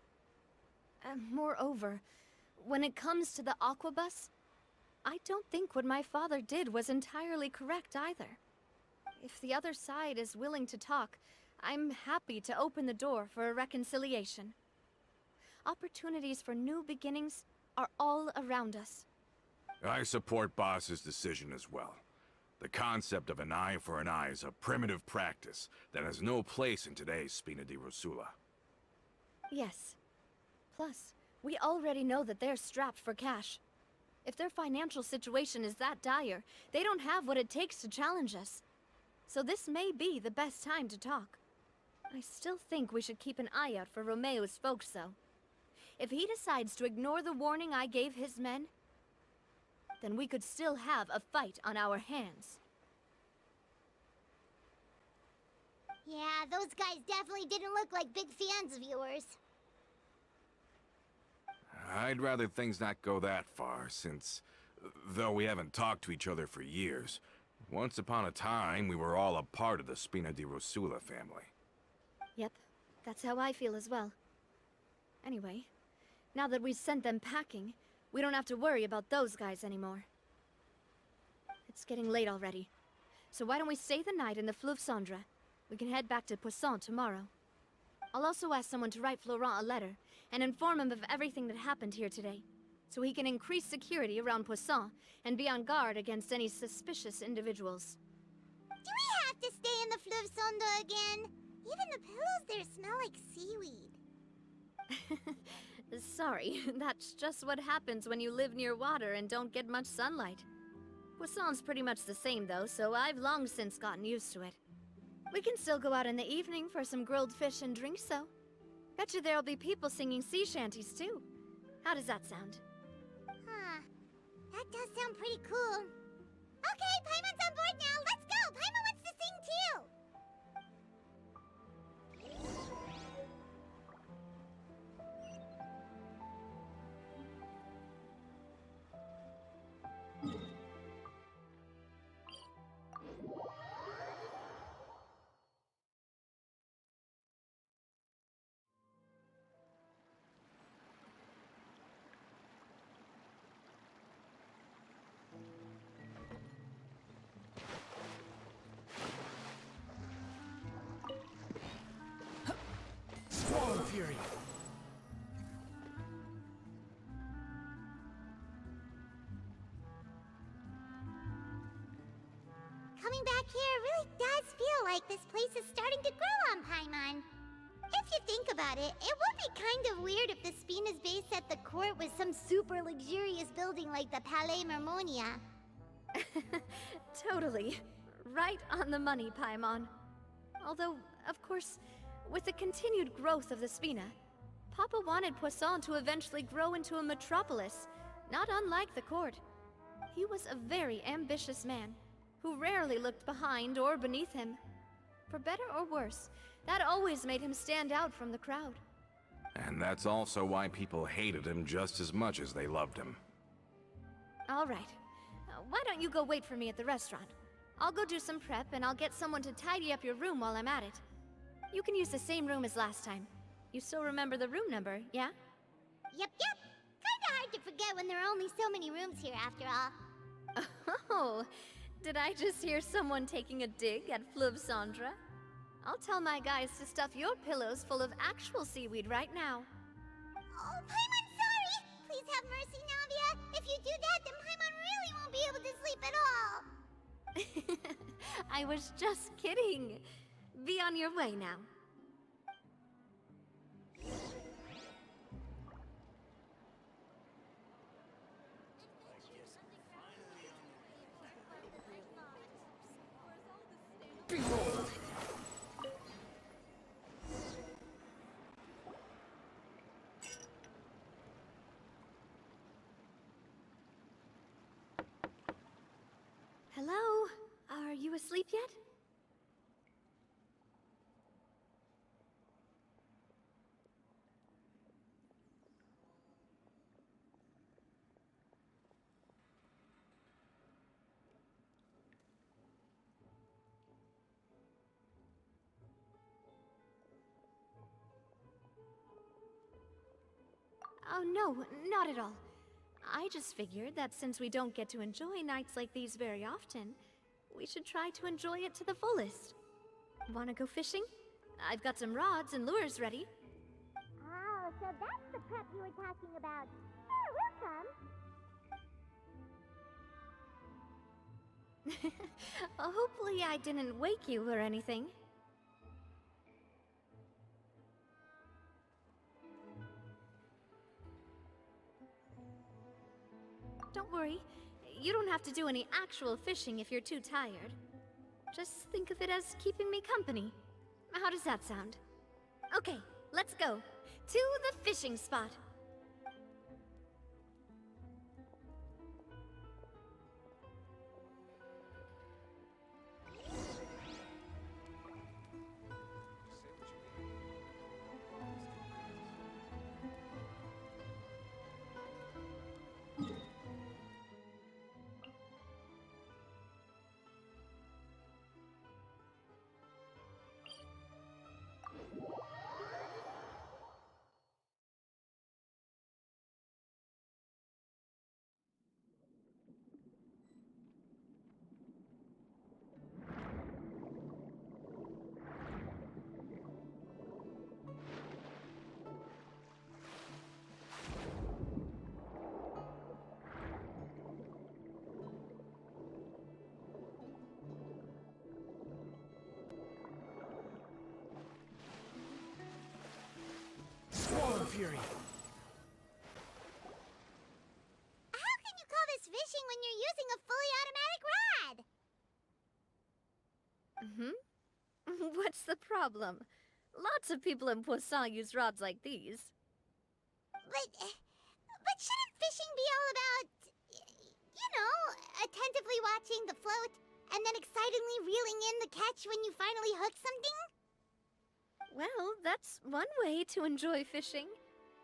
B: Moreover, when it comes to the Aquabus, I don't think what my father did was entirely correct either. If the other side is willing to talk, I'm happy to open the door for a reconciliation. Opportunities for new beginnings are all around us.
F: I support Boss's decision as well. The concept of an eye for an eye is a primitive practice that has no place in today's Spina di Rosula.
B: Yes. Plus, we already know that they're strapped for cash. If their financial situation is that dire, they don't have what it takes to challenge us. So this may be the best time to talk. I still think we should keep an eye out for Romeo's folks, though. If he decides to ignore the warning I gave his men, then we could still have a fight on our hands.
C: Yeah, those guys definitely didn't look like big fans of yours.
F: I'd rather things not go that far, since, though we haven't talked to each other for years, once upon a time we were all a part of the Spina di Rosula family.
B: Yep, that's how I feel as well. Anyway, now that we've sent them packing, we don't have to worry about those guys anymore. It's getting late already, so why don't we stay the night in the Fleuve Cendre? We can head back to Poisson tomorrow. I'll also ask someone to write Florent a letter and inform him of everything that happened here today, so he can increase security around Poisson and be on guard against any suspicious individuals.
C: Do we have to stay in the Fleuve Cendre again? Even the pillows there smell like seaweed.
B: Sorry, that's just what happens when you live near water and don't get much sunlight. Poisson's pretty much the same though, so I've long since gotten used to it. We can still go out in the evening for some grilled fish and drinks though. Bet you there'll be people singing sea shanties too. How does that sound?
C: Huh. That does sound pretty cool. Okay, Paimon's on board now. Let's go! Paimon wants to sing too!
D: Swallow Fury!
C: Coming back here really does feel like this place is starting to grow on Paimon. If you think about it, it would be kind of weird if the Spina's base at the court was some super luxurious building like the Palais Mermonia.
B: Totally. Right on the money, Paimon. Although, of course, with the continued growth of the Spina, Papa wanted Poisson to eventually grow into a metropolis, not unlike the court. He was a very ambitious man, who rarely looked behind or beneath him. For better or worse, that always made him stand out from the crowd.
F: And that's also why people hated him just as much as they loved him.
B: All right. Why don't you go wait for me at the restaurant? I'll go do some prep, and I'll get someone to tidy up your room while I'm at it. You can use the same room as last time. You still remember the room number, yeah?
C: Yep. Kinda hard to forget when there are only so many rooms here after all.
B: Oh, did I just hear someone taking a dig at Fleuve Cendre? I'll tell my guys to stuff your pillows full of actual seaweed right now.
C: Oh, Paimon, sorry! Please have mercy, Navia. If you do that, then Paimon really won't be able to sleep at all.
B: I was just kidding. Be on your way now.
D: Behold!
B: Hello? Are you asleep yet? Oh no, not at all. I just figured that since we don't get to enjoy nights like these very often, we should try to enjoy it to the fullest. Wanna go fishing? I've got some rods and lures ready.
C: Oh, so that's the prep you were talking about. Sure, we'll come.
B: Hopefully I didn't wake you or anything. don't worry. You don't have to do any actual fishing if you're too tired. Just think of it as keeping me company. How does that sound? Okay, let's go. To the fishing spot.
D: Squall Fury!
C: How can you call this fishing when you're using a fully automatic rod?
B: What's the problem? Lots of people in Poisson use rods like these.
C: But shouldn't fishing be all about, attentively watching the float and then excitedly reeling in the catch when you finally hook something?
B: Well, that's one way to enjoy fishing.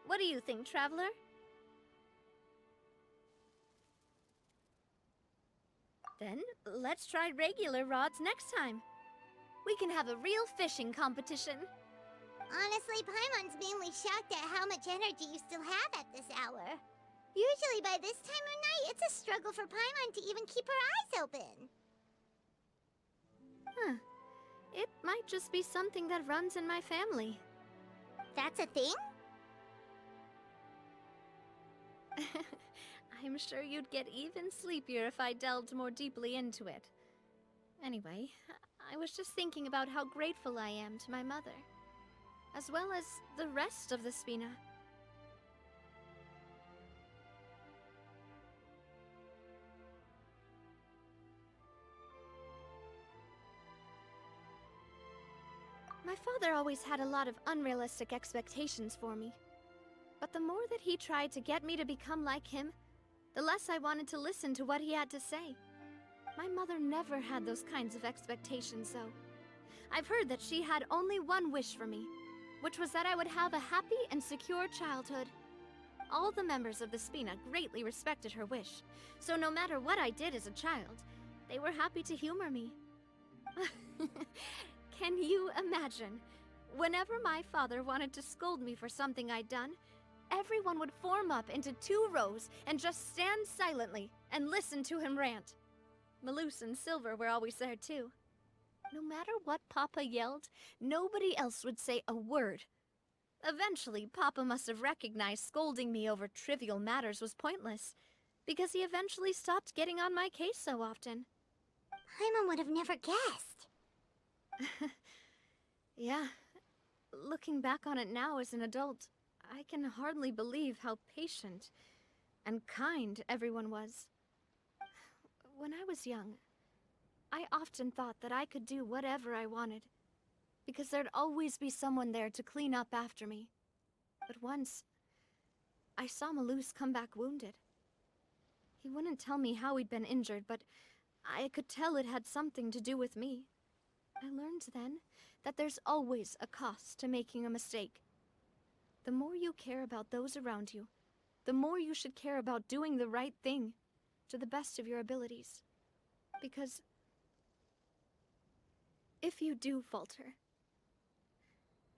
B: What do you think, Traveler? Then, let's try regular rods next time. We can have a real fishing competition.
C: Honestly, Paimon's mainly shocked at how much energy you still have at this hour. Usually by this time of night, it's a struggle for Paimon to even keep her eyes open.
B: Huh. It might just be something that runs in my family.
C: That's a thing?
B: I'm sure you'd get even sleepier if I delved more deeply into it. Anyway, I was just thinking about how grateful I am to my mother, as well as the rest of the Spina. My father always had a lot of unrealistic expectations for me. But the more that he tried to get me to become like him, the less I wanted to listen to what he had to say. My mother never had those kinds of expectations, though. I've heard that she had only one wish for me, which was that I would have a happy and secure childhood. All the members of the Spina greatly respected her wish, so no matter what I did as a child, they were happy to humor me. Can you imagine? Whenever my father wanted to scold me for something I'd done, everyone would form up into 2 rows and just stand silently and listen to him rant. Malouse and Silver were always there too. No matter what Papa yelled, nobody else would say a word. Eventually, Papa must have recognized scolding me over trivial matters was pointless, because he eventually stopped getting on my case so often.
C: Paimon would have never guessed.
B: Yeah. Looking back on it now as an adult, I can hardly believe how patient and kind everyone was. When I was young, I often thought that I could do whatever I wanted, because there'd always be someone there to clean up after me. But once, I saw Malouse come back wounded. He wouldn't tell me how he'd been injured, but I could tell it had something to do with me. I learned then that there's always a cost to making a mistake. The more you care about those around you, the more you should care about doing the right thing to the best of your abilities. Because if you do falter,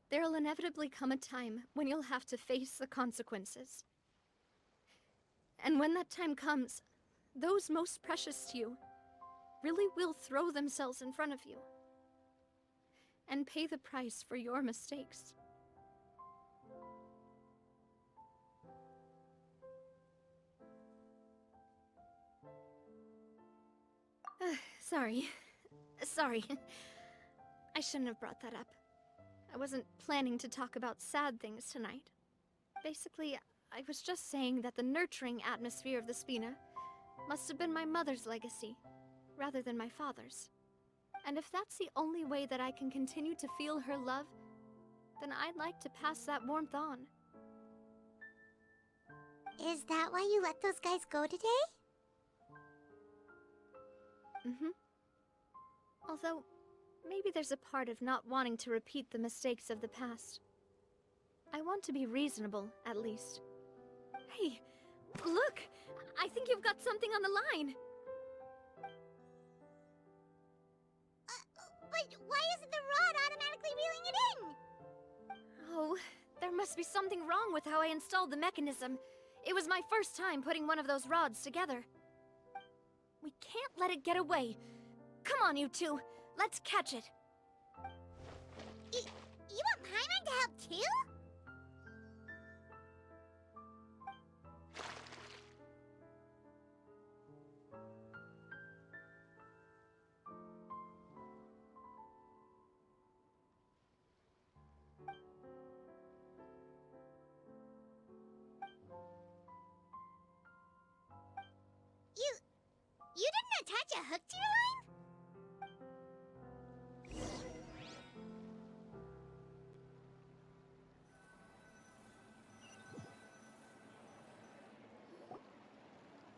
B: there'll inevitably come a time when you'll have to face the consequences. And when that time comes, those most precious to you really will throw themselves in front of you and pay the price for your mistakes. Sorry. I shouldn't have brought that up. I wasn't planning to talk about sad things tonight. Basically, I was just saying that the nurturing atmosphere of the Spina must have been my mother's legacy, rather than my father's. And if that's the only way that I can continue to feel her love, then I'd like to pass that warmth on.
C: Is that why you let those guys go today?
B: Mm-hmm. Although, maybe there's a part of not wanting to repeat the mistakes of the past. I want to be reasonable, at least. Hey, look! I think you've got something on the line!
C: But why isn't the rod automatically reeling it in?
B: Oh, there must be something wrong with how I installed the mechanism. It was my first time putting one of those rods together. We can't let it get away. Come on, you two. Let's catch it.
C: You want Paimon to help too? You didn't attach a hook to your line?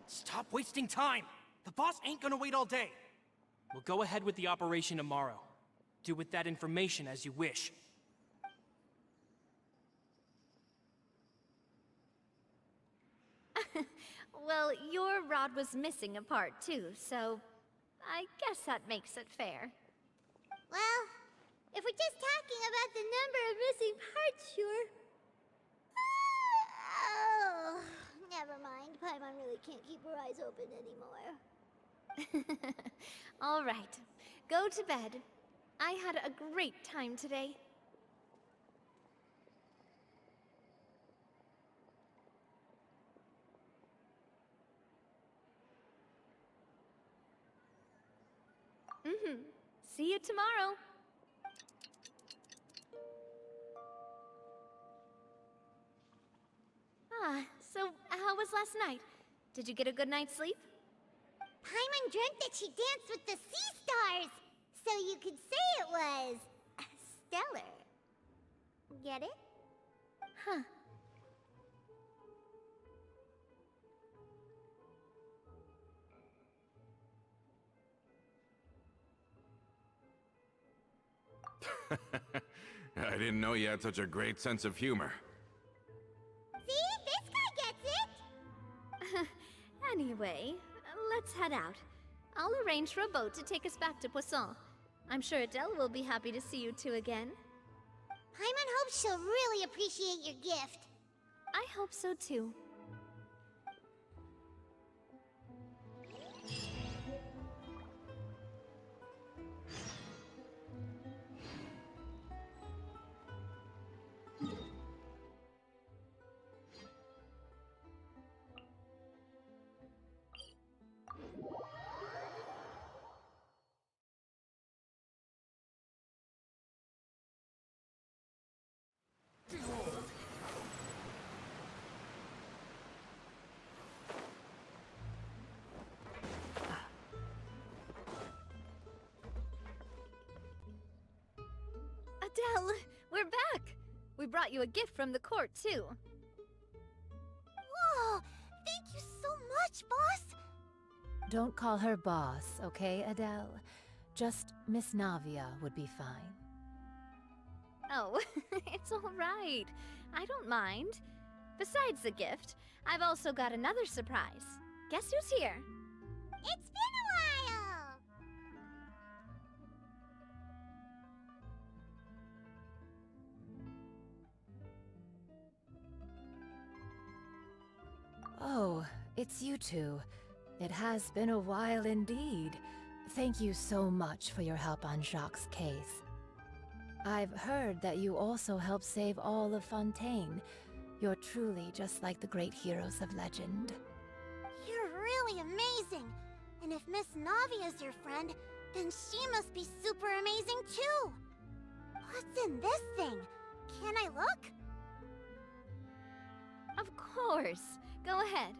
D: Stop wasting time! The boss ain't gonna wait all day. We'll go ahead with the operation tomorrow. Do with that information as you wish.
B: Well, your rod was missing a part too, so I guess that makes it fair.
C: Well, if we're just talking about the number of missing parts, sure. Oh, never mind. Paimon really can't keep her eyes open anymore.
B: All right, go to bed. I had a great time today. See you tomorrow. So how was last night? Did you get a good night's sleep?
C: Paimon dreamt that she danced with the sea stars, so you could say it was stellar. Get it?
B: Huh.
F: I didn't know you had such a great sense of humor.
C: See? This guy gets it!
B: Anyway, let's head out. I'll arrange for a boat to take us back to Poisson. I'm sure Adele will be happy to see you two again.
C: Paimon hopes she'll really appreciate your gift.
B: I hope so too. Adele, we're back! We brought you a gift from the court, too.
C: Whoa! Thank you so much, boss!
H: Don't call her boss, okay, Adele? Just Miss Navia would be fine.
B: Oh, it's all right. I don't mind. Besides the gift, I've also got another surprise. Guess who's here?
C: It's been a while!
H: Oh, it's you two. It has been a while indeed. Thank you so much for your help on Jacques' case. I've heard that you also helped save all of Fontaine. You're truly just like the great heroes of legend.
C: You're really amazing! And if Miss Navia's your friend, then she must be super amazing too! What's in this thing? Can I look?
B: Of course. Go ahead.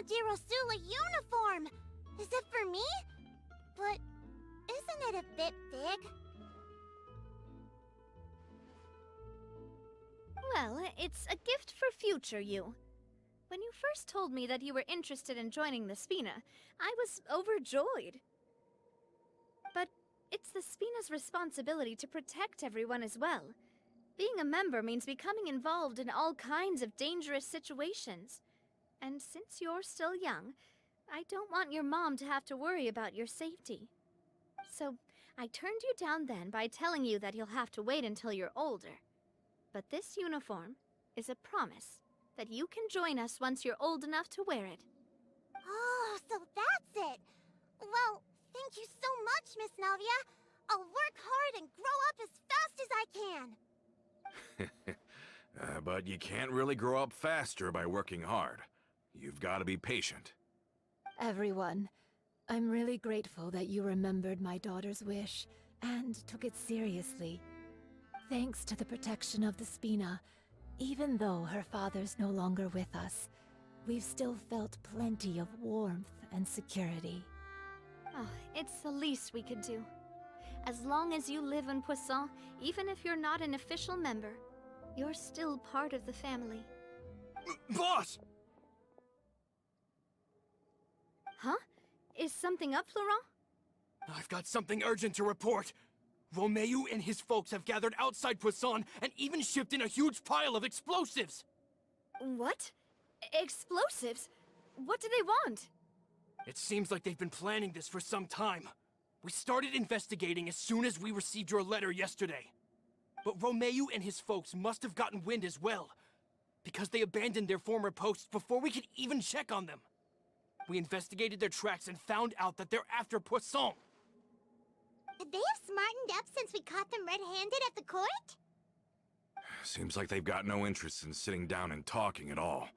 C: de Rosula uniform! Is it for me? But isn't it a bit big?
B: Well, it's a gift for future you. When you first told me that you were interested in joining the Spina, I was overjoyed. But it's the Spina's responsibility to protect everyone as well. Being a member means becoming involved in all kinds of dangerous situations. And since you're still young, I don't want your mom to have to worry about your safety. So, I turned you down then by telling you that you'll have to wait until you're older. But this uniform is a promise that you can join us once you're old enough to wear it.
C: Oh, so that's it! Well, thank you so much, Miss Navia. I'll work hard and grow up as fast as I can.
F: But you can't really grow up faster by working hard. You've got to be patient.
H: Everyone, I'm really grateful that you remembered my daughter's wish and took it seriously. Thanks to the protection of the Spina, even though her father's no longer with us, we've still felt plenty of warmth and security.
B: Oh, it's the least we could do. As long as you live in Poisson, even if you're not an official member, you're still part of the family.
D: Boss!
B: Huh? Is something up, Florent?
D: I've got something urgent to report. Romeu and his folks have gathered outside Poisson and even shipped in a huge pile of explosives!
B: What? Explosives? What do they want?
D: It seems like they've been planning this for some time. We started investigating as soon as we received your letter yesterday. But Romeu and his folks must have gotten wind as well, because they abandoned their former posts before we could even check on them. We investigated their tracks and found out that they're after Poisson.
C: They have smartened up since we caught them red-handed at the court?
F: Seems like they've got no interest in sitting down and talking at all.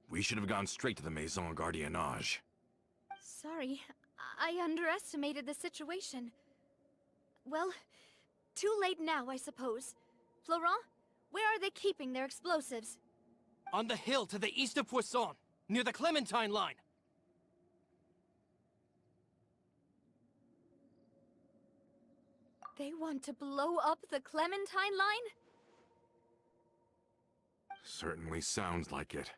F: We should have gone straight to the Maison Gardiennage.
B: Sorry, I underestimated the situation. Well, too late now, I suppose. Florent, where are they keeping their explosives?
D: On the hill to the east of Poisson, near the Clementine line.
B: They want to blow up the Clementine line?
F: Certainly sounds like it.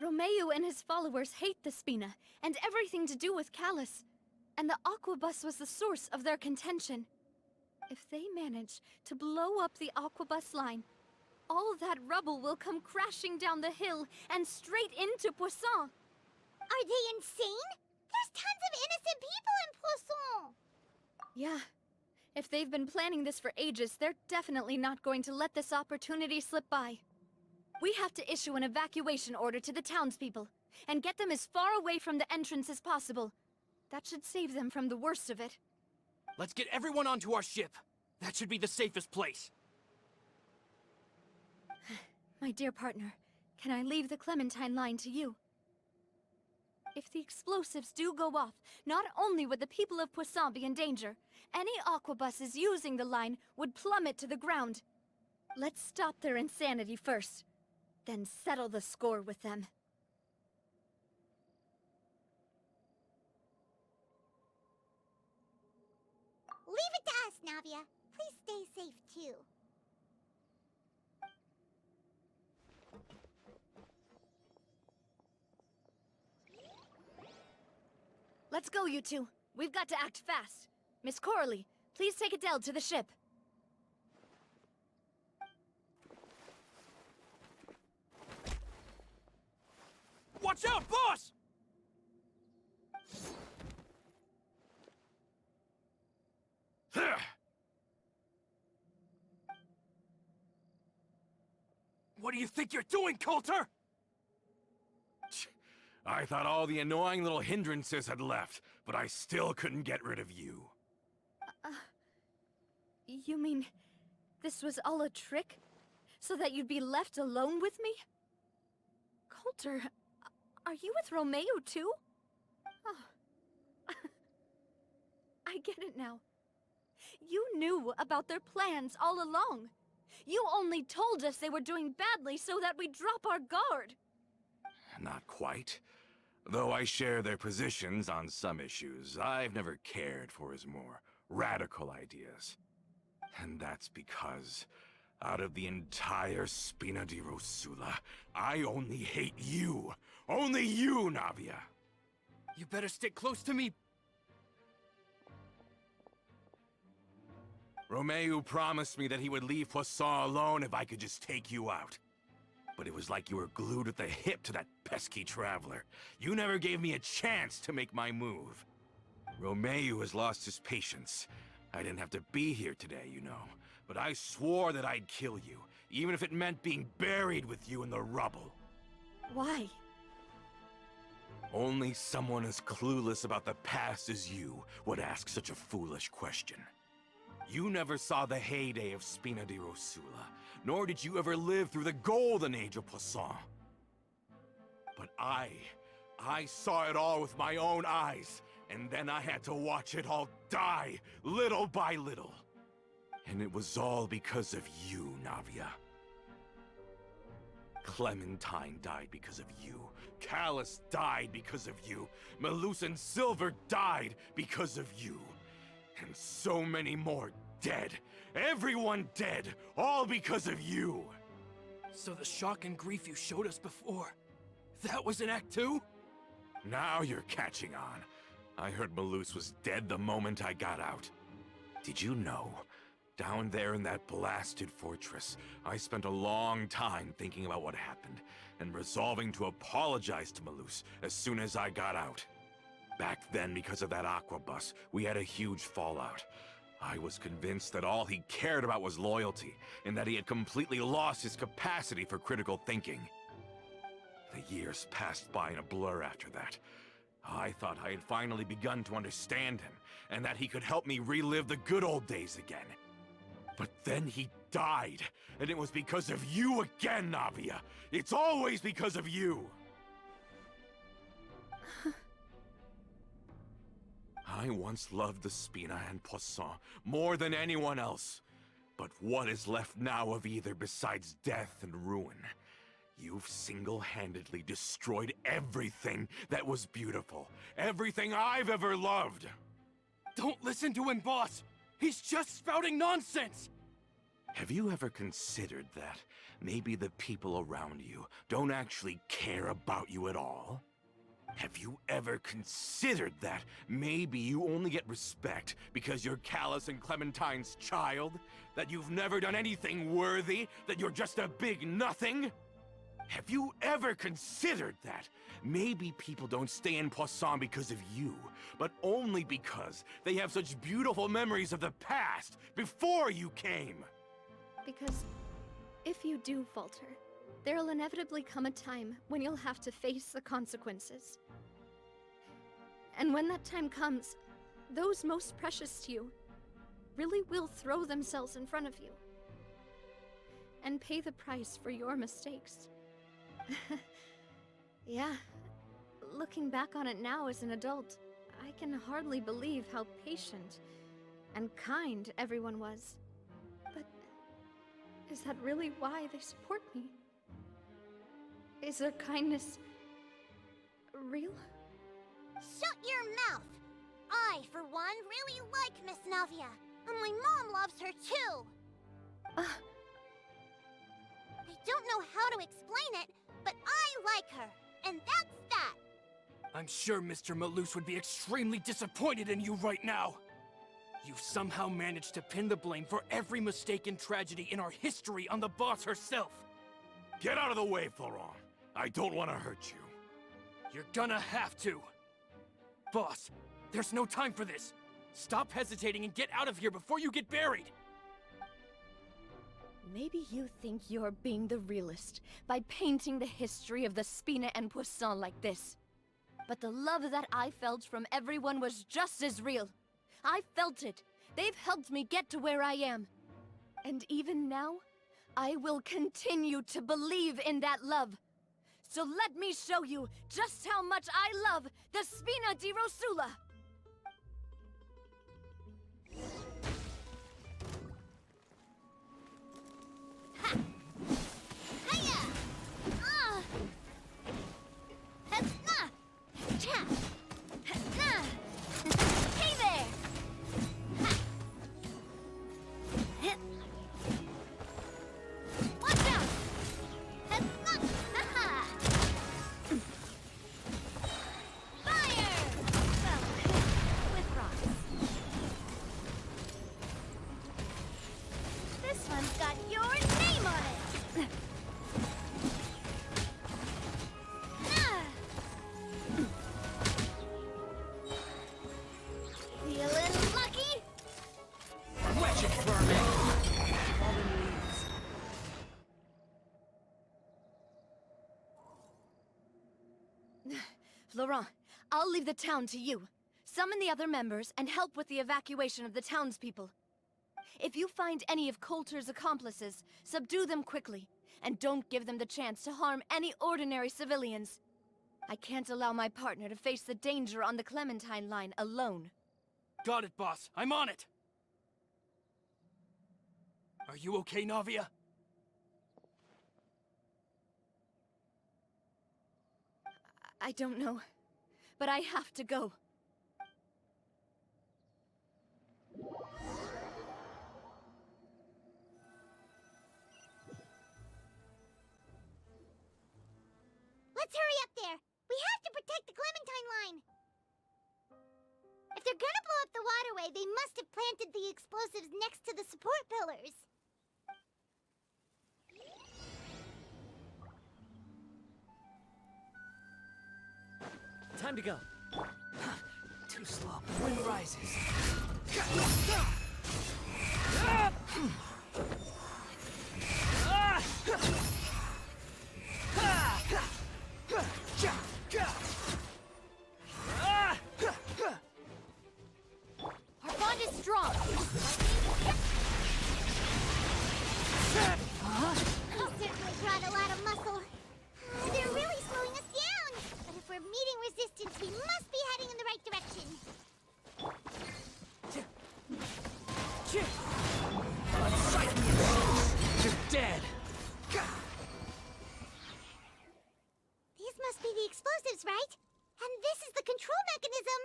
B: Romeu and his followers hate the Spina, and everything to do with Callus. And the Aquabus was the source of their contention. If they manage to blow up the Aquabus line, all that rubble will come crashing down the hill and straight into Poisson.
C: Are they insane? There's tons of innocent people in Poisson!
B: Yeah. If they've been planning this for ages, they're definitely not going to let this opportunity slip by. We have to issue an evacuation order to the townspeople, and get them as far away from the entrance as possible. That should save them from the worst of it.
D: Let's get everyone onto our ship. That should be the safest place.
B: My dear partner, can I leave the Clementine line to you? If the explosives do go off, not only would the people of Poisson be in danger, any aquabuses using the line would plummet to the ground. Let's stop their insanity first, then settle the score with them.
C: Leave it to us, Navia. Please stay safe, too.
B: Let's go, you two. We've got to act fast. Miss Coralie, please take Adele to the ship.
D: Watch out, boss! What do you think you're doing, Coulter?
F: I thought all the annoying little hindrances had left, but I still couldn't get rid of you.
B: You mean this was all a trick? So that you'd be left alone with me? Coulter, are you with Romeu too? Oh. I get it now. You knew about their plans all along. You only told us they were doing badly so that we'd drop our guard.
F: Not quite. Though I share their positions on some issues, I've never cared for his more radical ideas. And that's because, out of the entire Spina di Rosula, I only hate you. Only you, Navia.
D: You better stick close to me.
F: Romeu promised me that he would leave Poisson alone if I could just take you out. But it was like you were glued at the hip to that pesky traveler. You never gave me a chance to make my move. Romeu has lost his patience. I didn't have to be here today, you know. But I swore that I'd kill you, even if it meant being buried with you in the rubble.
B: Why?
F: Only someone as clueless about the past as you would ask such a foolish question. You never saw the heyday of Spina di Rosula, nor did you ever live through the golden age of Poisson. But I saw it all with my own eyes, and then I had to watch it all die, little by little. And it was all because of you, Navia. Clementine died because of you. Callus died because of you. Malus and Silver died because of you. And so many more dead. Everyone dead, all because of you.
D: So the shock and grief you showed us before, that was in Act 2?
F: Now you're catching on. I heard Malus was dead the moment I got out. Did you know? Down there in that blasted fortress, I spent a long time thinking about what happened, and resolving to apologize to Malus as soon as I got out. Back then, because of that aqua bus, we had a huge fallout. I was convinced that all he cared about was loyalty, and that he had completely lost his capacity for critical thinking. The years passed by in a blur after that. I thought I had finally begun to understand him, and that he could help me relive the good old days again. But then he died, and it was because of you again, Navia! It's always because of you! I once loved the Spina and Poisson more than anyone else. But what is left now of either besides death and ruin? You've single-handedly destroyed everything that was beautiful. Everything I've ever loved!
D: Don't listen to him, boss! He's just spouting nonsense!
F: Have you ever considered that maybe the people around you don't actually care about you at all? Have you ever considered that maybe you only get respect because you're Callus and Clementine's child? That you've never done anything worthy? That you're just a big nothing? Have you ever considered that maybe people don't stay in Poisson because of you, but only because they have such beautiful memories of the past before you came?
B: Because if you do falter, there'll inevitably come a time when you'll have to face the consequences. And when that time comes, those most precious to you really will throw themselves in front of you and pay the price for your mistakes. Yeah, looking back on it now as an adult, I can hardly believe how patient and kind everyone was. But is that really why they support me? Is their kindness real?
C: Shut your mouth! I, for one, really like Miss Navia, and my mom loves her too! I don't know how to explain it, but I like her, and that's that!
D: I'm sure Mr. Malus would be extremely disappointed in you right now! You've somehow managed to pin the blame for every mistake and tragedy in our history on the boss herself!
F: Get out of the way, Florent! I don't want to hurt you.
D: You're gonna have to! Boss, there's no time for this! Stop hesitating and get out of here before you get buried!
B: Maybe you think you're being the realist by painting the history of the Spina and Poisson like this. But the love that I felt from everyone was just as real. I felt it. They've helped me get to where I am. And even now, I will continue to believe in that love. So let me show you just how much I love the Spina di Rosula! I'll leave the town to you. Summon the other members and help with the evacuation of the townspeople. If you find any of Coulter's accomplices, subdue them quickly, and don't give them the chance to harm any ordinary civilians. I can't allow my partner to face the danger on the Clementine line alone.
D: Got it, boss. I'm on it. Are you okay, Navia?
B: I don't know, but I have to go.
C: Let's hurry up there! We have to protect the Clementine line! If they're gonna blow up the waterway, they must have planted the explosives next to the support pillars.
I: Time to go. Too slow. The wind rises.
B: Our bond is strong.
C: He certainly brought a lot of muscle. They're really slowing us down. But if we're meeting resistance, we must be heading in the right direction.
I: You're dead.
C: These must be the explosives, right? And this is the control mechanism.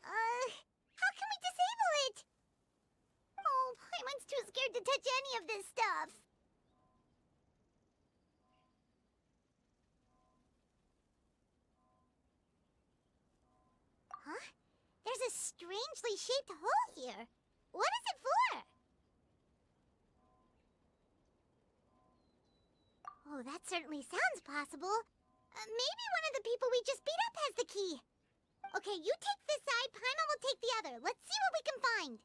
C: How can we disable it? Oh, Paimon's too scared to touch any of this stuff. Huh? There's a strangely shaped hole here. What is it for? Oh, that certainly sounds possible. Maybe one of the people we just beat up has the key. Okay, you take this side, Paimon will take the other. Let's see what we can find.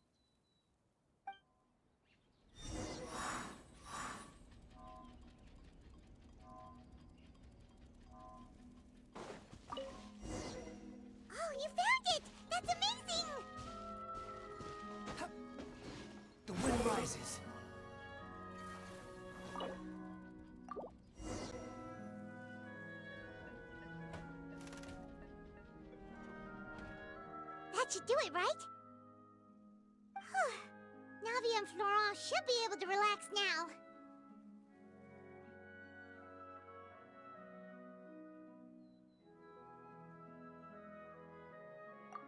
C: Oh, you found it! That's amazing!
I: The wind rises.
C: That should do it, right? Navia and Florent should be able to relax now.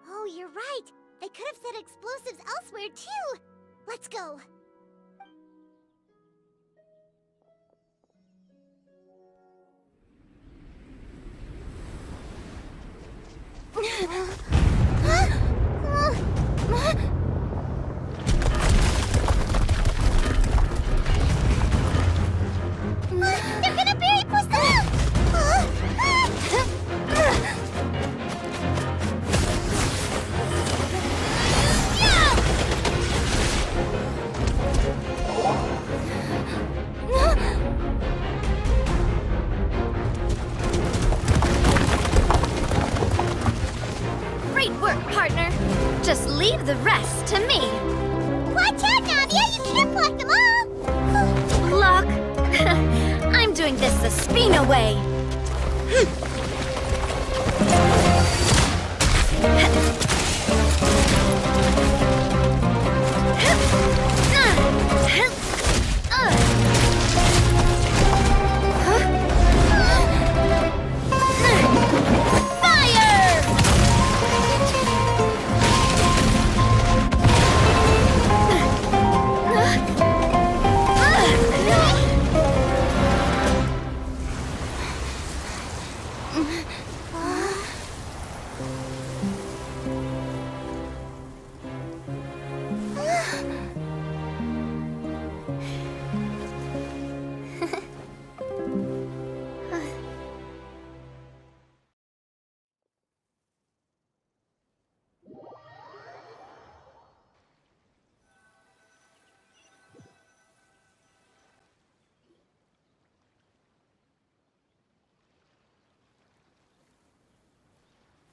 C: Oh, you're right. They could have set explosives elsewhere, too. Let's go. They're gonna bury Poisson!
B: Great work, partner. Just leave the rest to me.
C: Watch out, Navia! You can't block them all!
B: Block? I'm doing this the Spina way.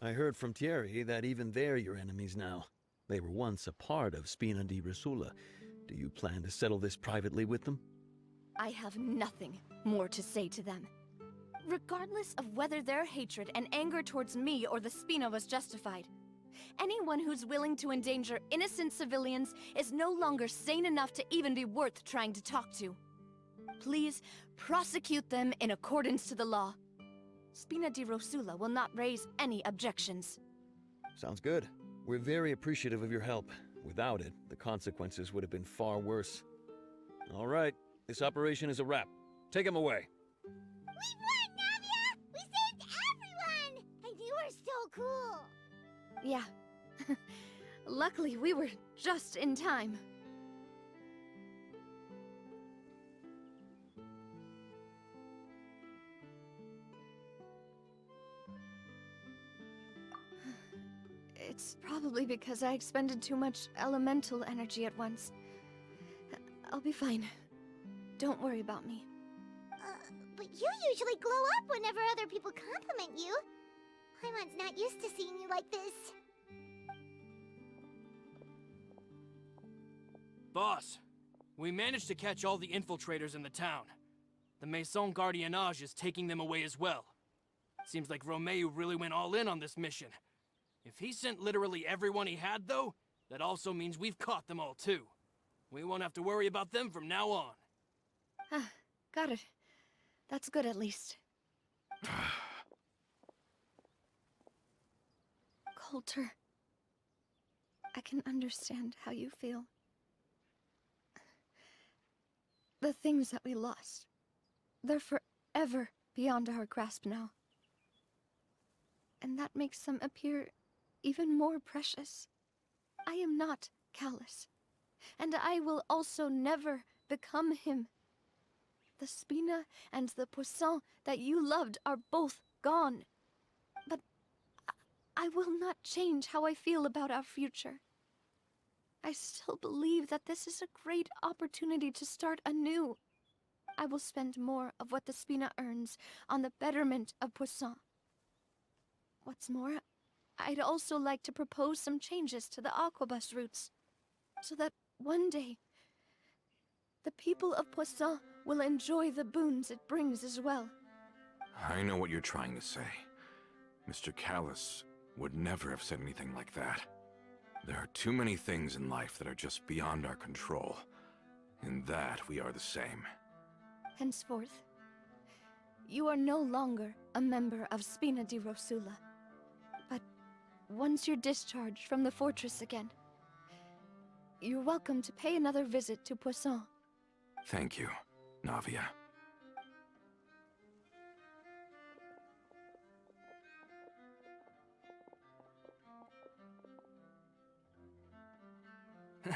J: I heard from Thierry that even they're your enemies now. They were once a part of Spina di Rosula. Do you plan to settle this privately with them?
B: I have nothing more to say to them. Regardless of whether their hatred and anger towards me or the Spina was justified, anyone who's willing to endanger innocent civilians is no longer sane enough to even be worth trying to talk to. Please, prosecute them in accordance to the law. Spina di Rosula will not raise any objections.
J: Sounds good. We're very appreciative of your help. Without it, the consequences would have been far worse. All right, this operation is a wrap. Take him away.
C: We won, Navia! We saved everyone! And you were so cool!
B: Yeah. Luckily, we were just in time. It's probably because I expended too much elemental energy at once. I'll be fine. Don't worry about me.
C: But you usually glow up whenever other people compliment you. Paimon's not used to seeing you like this.
D: Boss, we managed to catch all the infiltrators in the town. The Maison Gardiennage is taking them away as well. Seems like Romeu really went all in on this mission. If he sent literally everyone he had, though, that also means we've caught them all, too. We won't have to worry about them from now on.
B: Ah, got it. That's good, at least. Coulter, I can understand how you feel. The things that we lost, they're forever beyond our grasp now. And that makes them appear even more precious. I am not callous, and I will also never become him. The Spina and the Poisson that you loved are both gone. But I will not change how I feel about our future. I still believe that this is a great opportunity to start anew. I will spend more of what the Spina earns on the betterment of Poisson. What's more, I'd also like to propose some changes to the Aquabus routes, so that one day, the people of Poisson will enjoy the boons it brings as well.
F: I know what you're trying to say. Mr. Callus would never have said anything like that. There are too many things in life that are just beyond our control. In that, we are the same.
B: Henceforth, you are no longer a member of Spina di Rosula. But once you're discharged from the fortress again, you're welcome to pay another visit to Poisson.
F: Thank you, Navia.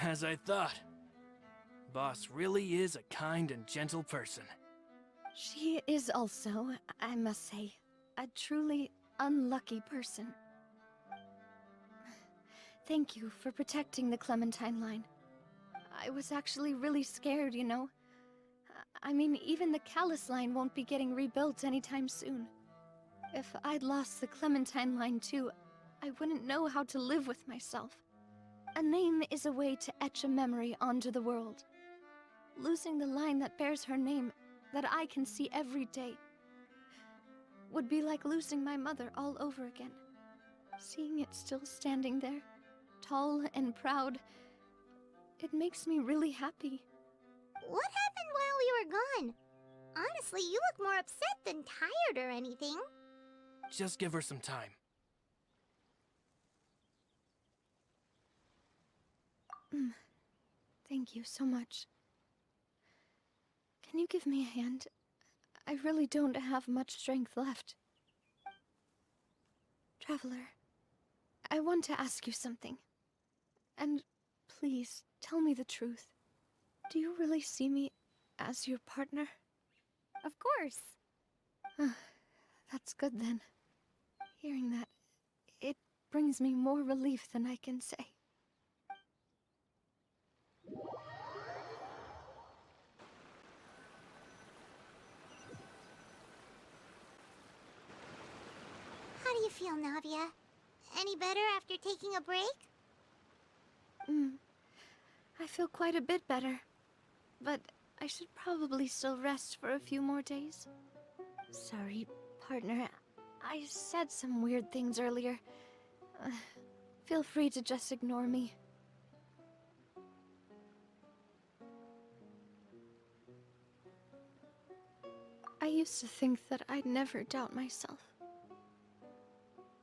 D: As I thought. Boss really is a kind and gentle person.
B: She is also, I must say, a truly unlucky person. Thank you for protecting the Clementine line. I was actually really scared, you know. I mean, even the Callus line won't be getting rebuilt anytime soon. If I'd lost the Clementine line too, I wouldn't know how to live with myself. A name is a way to etch a memory onto the world. Losing the line that bears her name, that I can see every day, would be like losing my mother all over again. Seeing it still standing there, tall and proud, it makes me really happy.
C: What happened while we were gone? Honestly, you look more upset than tired or anything.
D: Just give her some time.
B: Thank you so much. Can you give me a hand? I really don't have much strength left. Traveler, I want to ask you something. And please, tell me the truth. Do you really see me as your partner?
C: Of course.
B: That's good then. Hearing that, it brings me more relief than I can say.
C: How do you feel, Navia? any better after taking a break?
B: I feel quite a bit better. But I should probably still rest for a few more days. Sorry, partner. I said some weird things earlier. Feel free to just ignore me. I used to think that I'd never doubt myself.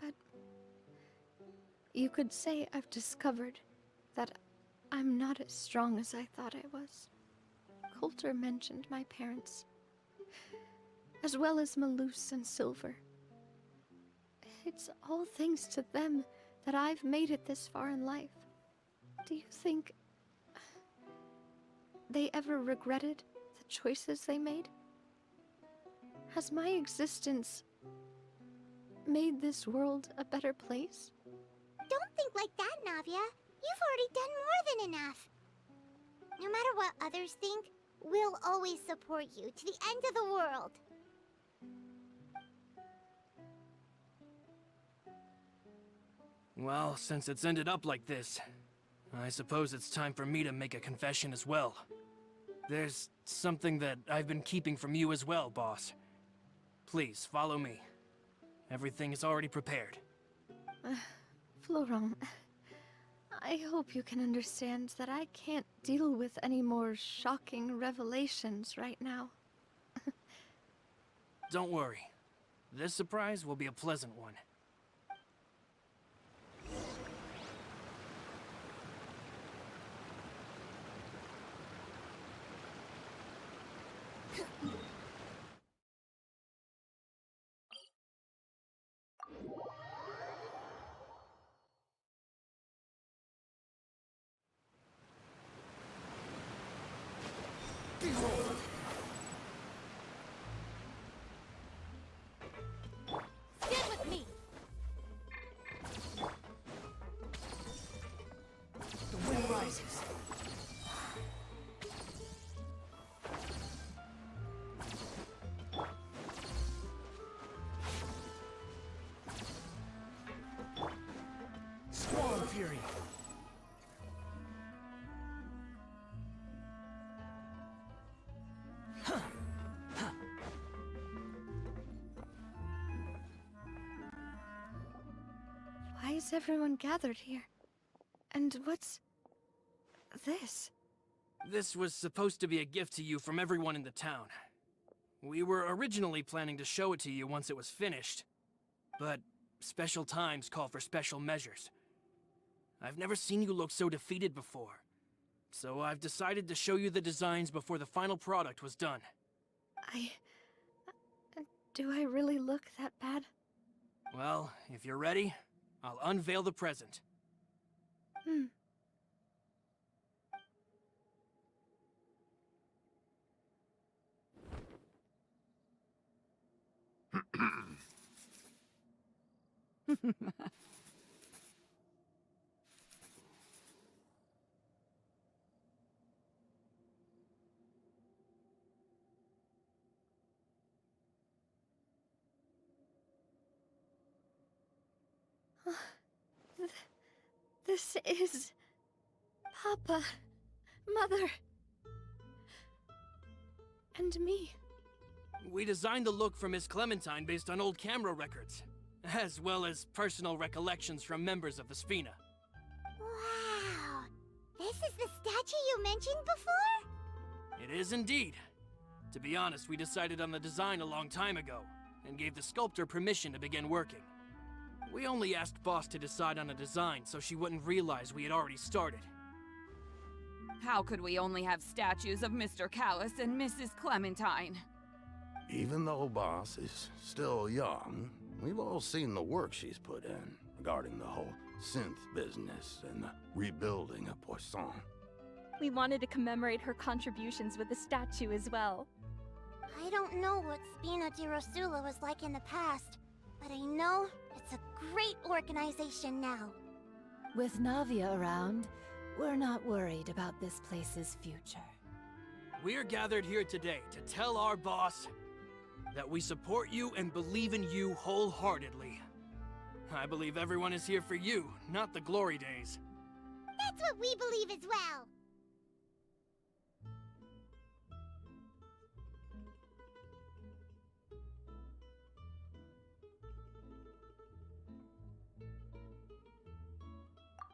B: But you could say I've discovered that I'm not as strong as I thought I was. Coulter mentioned my parents, as well as Malus and Silver. It's all thanks to them that I've made it this far in life. Do you think they ever regretted the choices they made? Has my existence made this world a better place?
C: Don't think like that, Navia. You've already done more than enough. No matter what others think, we'll always support you to the end of the world.
D: Well, since it's ended up like this, I suppose it's time for me to make a confession as well. There's something that I've been keeping from you as well, boss. Please, follow me. Everything is already prepared.
B: Florent, I hope you can understand that I can't deal with any more shocking revelations right now.
D: Don't worry. This surprise will be a pleasant one.
A: Stand with me.
I: The wind rises. Squall Fury.
B: Why is everyone gathered here? And what's this?
D: This was supposed to be a gift to you from everyone in the town. We were originally planning to show it to you once it was finished, but special times call for special measures. I've never seen you look so defeated before, so I've decided to show you the designs before the final product was done.
B: Do I really look that bad?
D: Well, if you're ready, I'll unveil the present.
B: This is... Papa, Mother, and me.
D: We designed the look for Miss Clementine based on old camera records, as well as personal recollections from members of the Spina.
C: Wow! This is the statue you mentioned before?
D: It is indeed. To be honest, we decided on the design a long time ago, and gave the sculptor permission to begin working. We only asked Boss to decide on a design so she wouldn't realize we had already started.
K: How could we only have statues of Mr. Callus and Mrs. Clementine?
L: Even though Boss is still young, we've all seen the work she's put in regarding the whole synth business and the rebuilding of Poisson.
G: We wanted to commemorate her contributions with a statue as well.
C: I don't know what Spina di Rosula was like in the past, but I know it's a great organization now.
H: With Navia around, we're not worried about this place's future.
D: We're gathered here today to tell our boss that we support you and believe in you wholeheartedly. I believe everyone is here for you, not the glory days.
C: That's what we believe as well.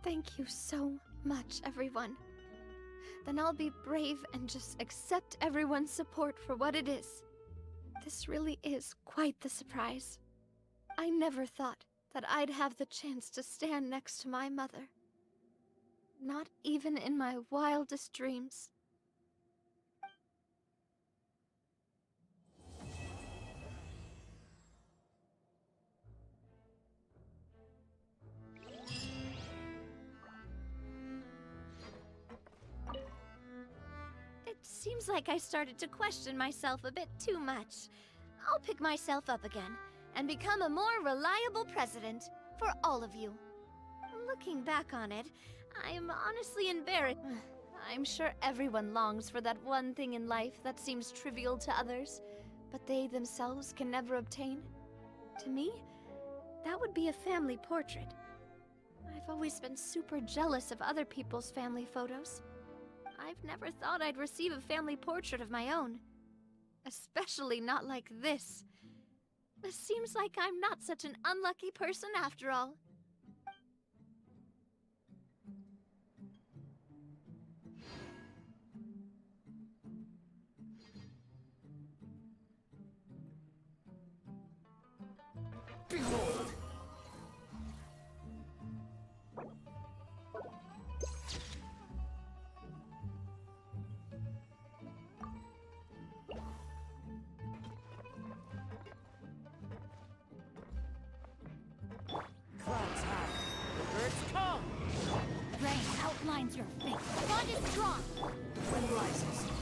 B: Thank you so much, everyone. Then I'll be brave and just accept everyone's support for what it is. This really is quite the surprise. I never thought that I'd have the chance to stand next to my mother. Not even in my wildest dreams. It seems like I started to question myself a bit too much. I'll pick myself up again and become a more reliable president for all of you. Looking back on it, I'm honestly embarrassed. I'm sure everyone longs for that one thing in life that seems trivial to others, but they themselves can never obtain. To me, that would be a family portrait. I've always been super jealous of other people's family photos. I've never thought I'd receive a family portrait of my own. Especially not like this. It seems like I'm not such an unlucky person after all.
I: Behold! Clouds high, the birds come!
A: Rain outlines your fate.
E: Bond is strong.
I: Wind rises.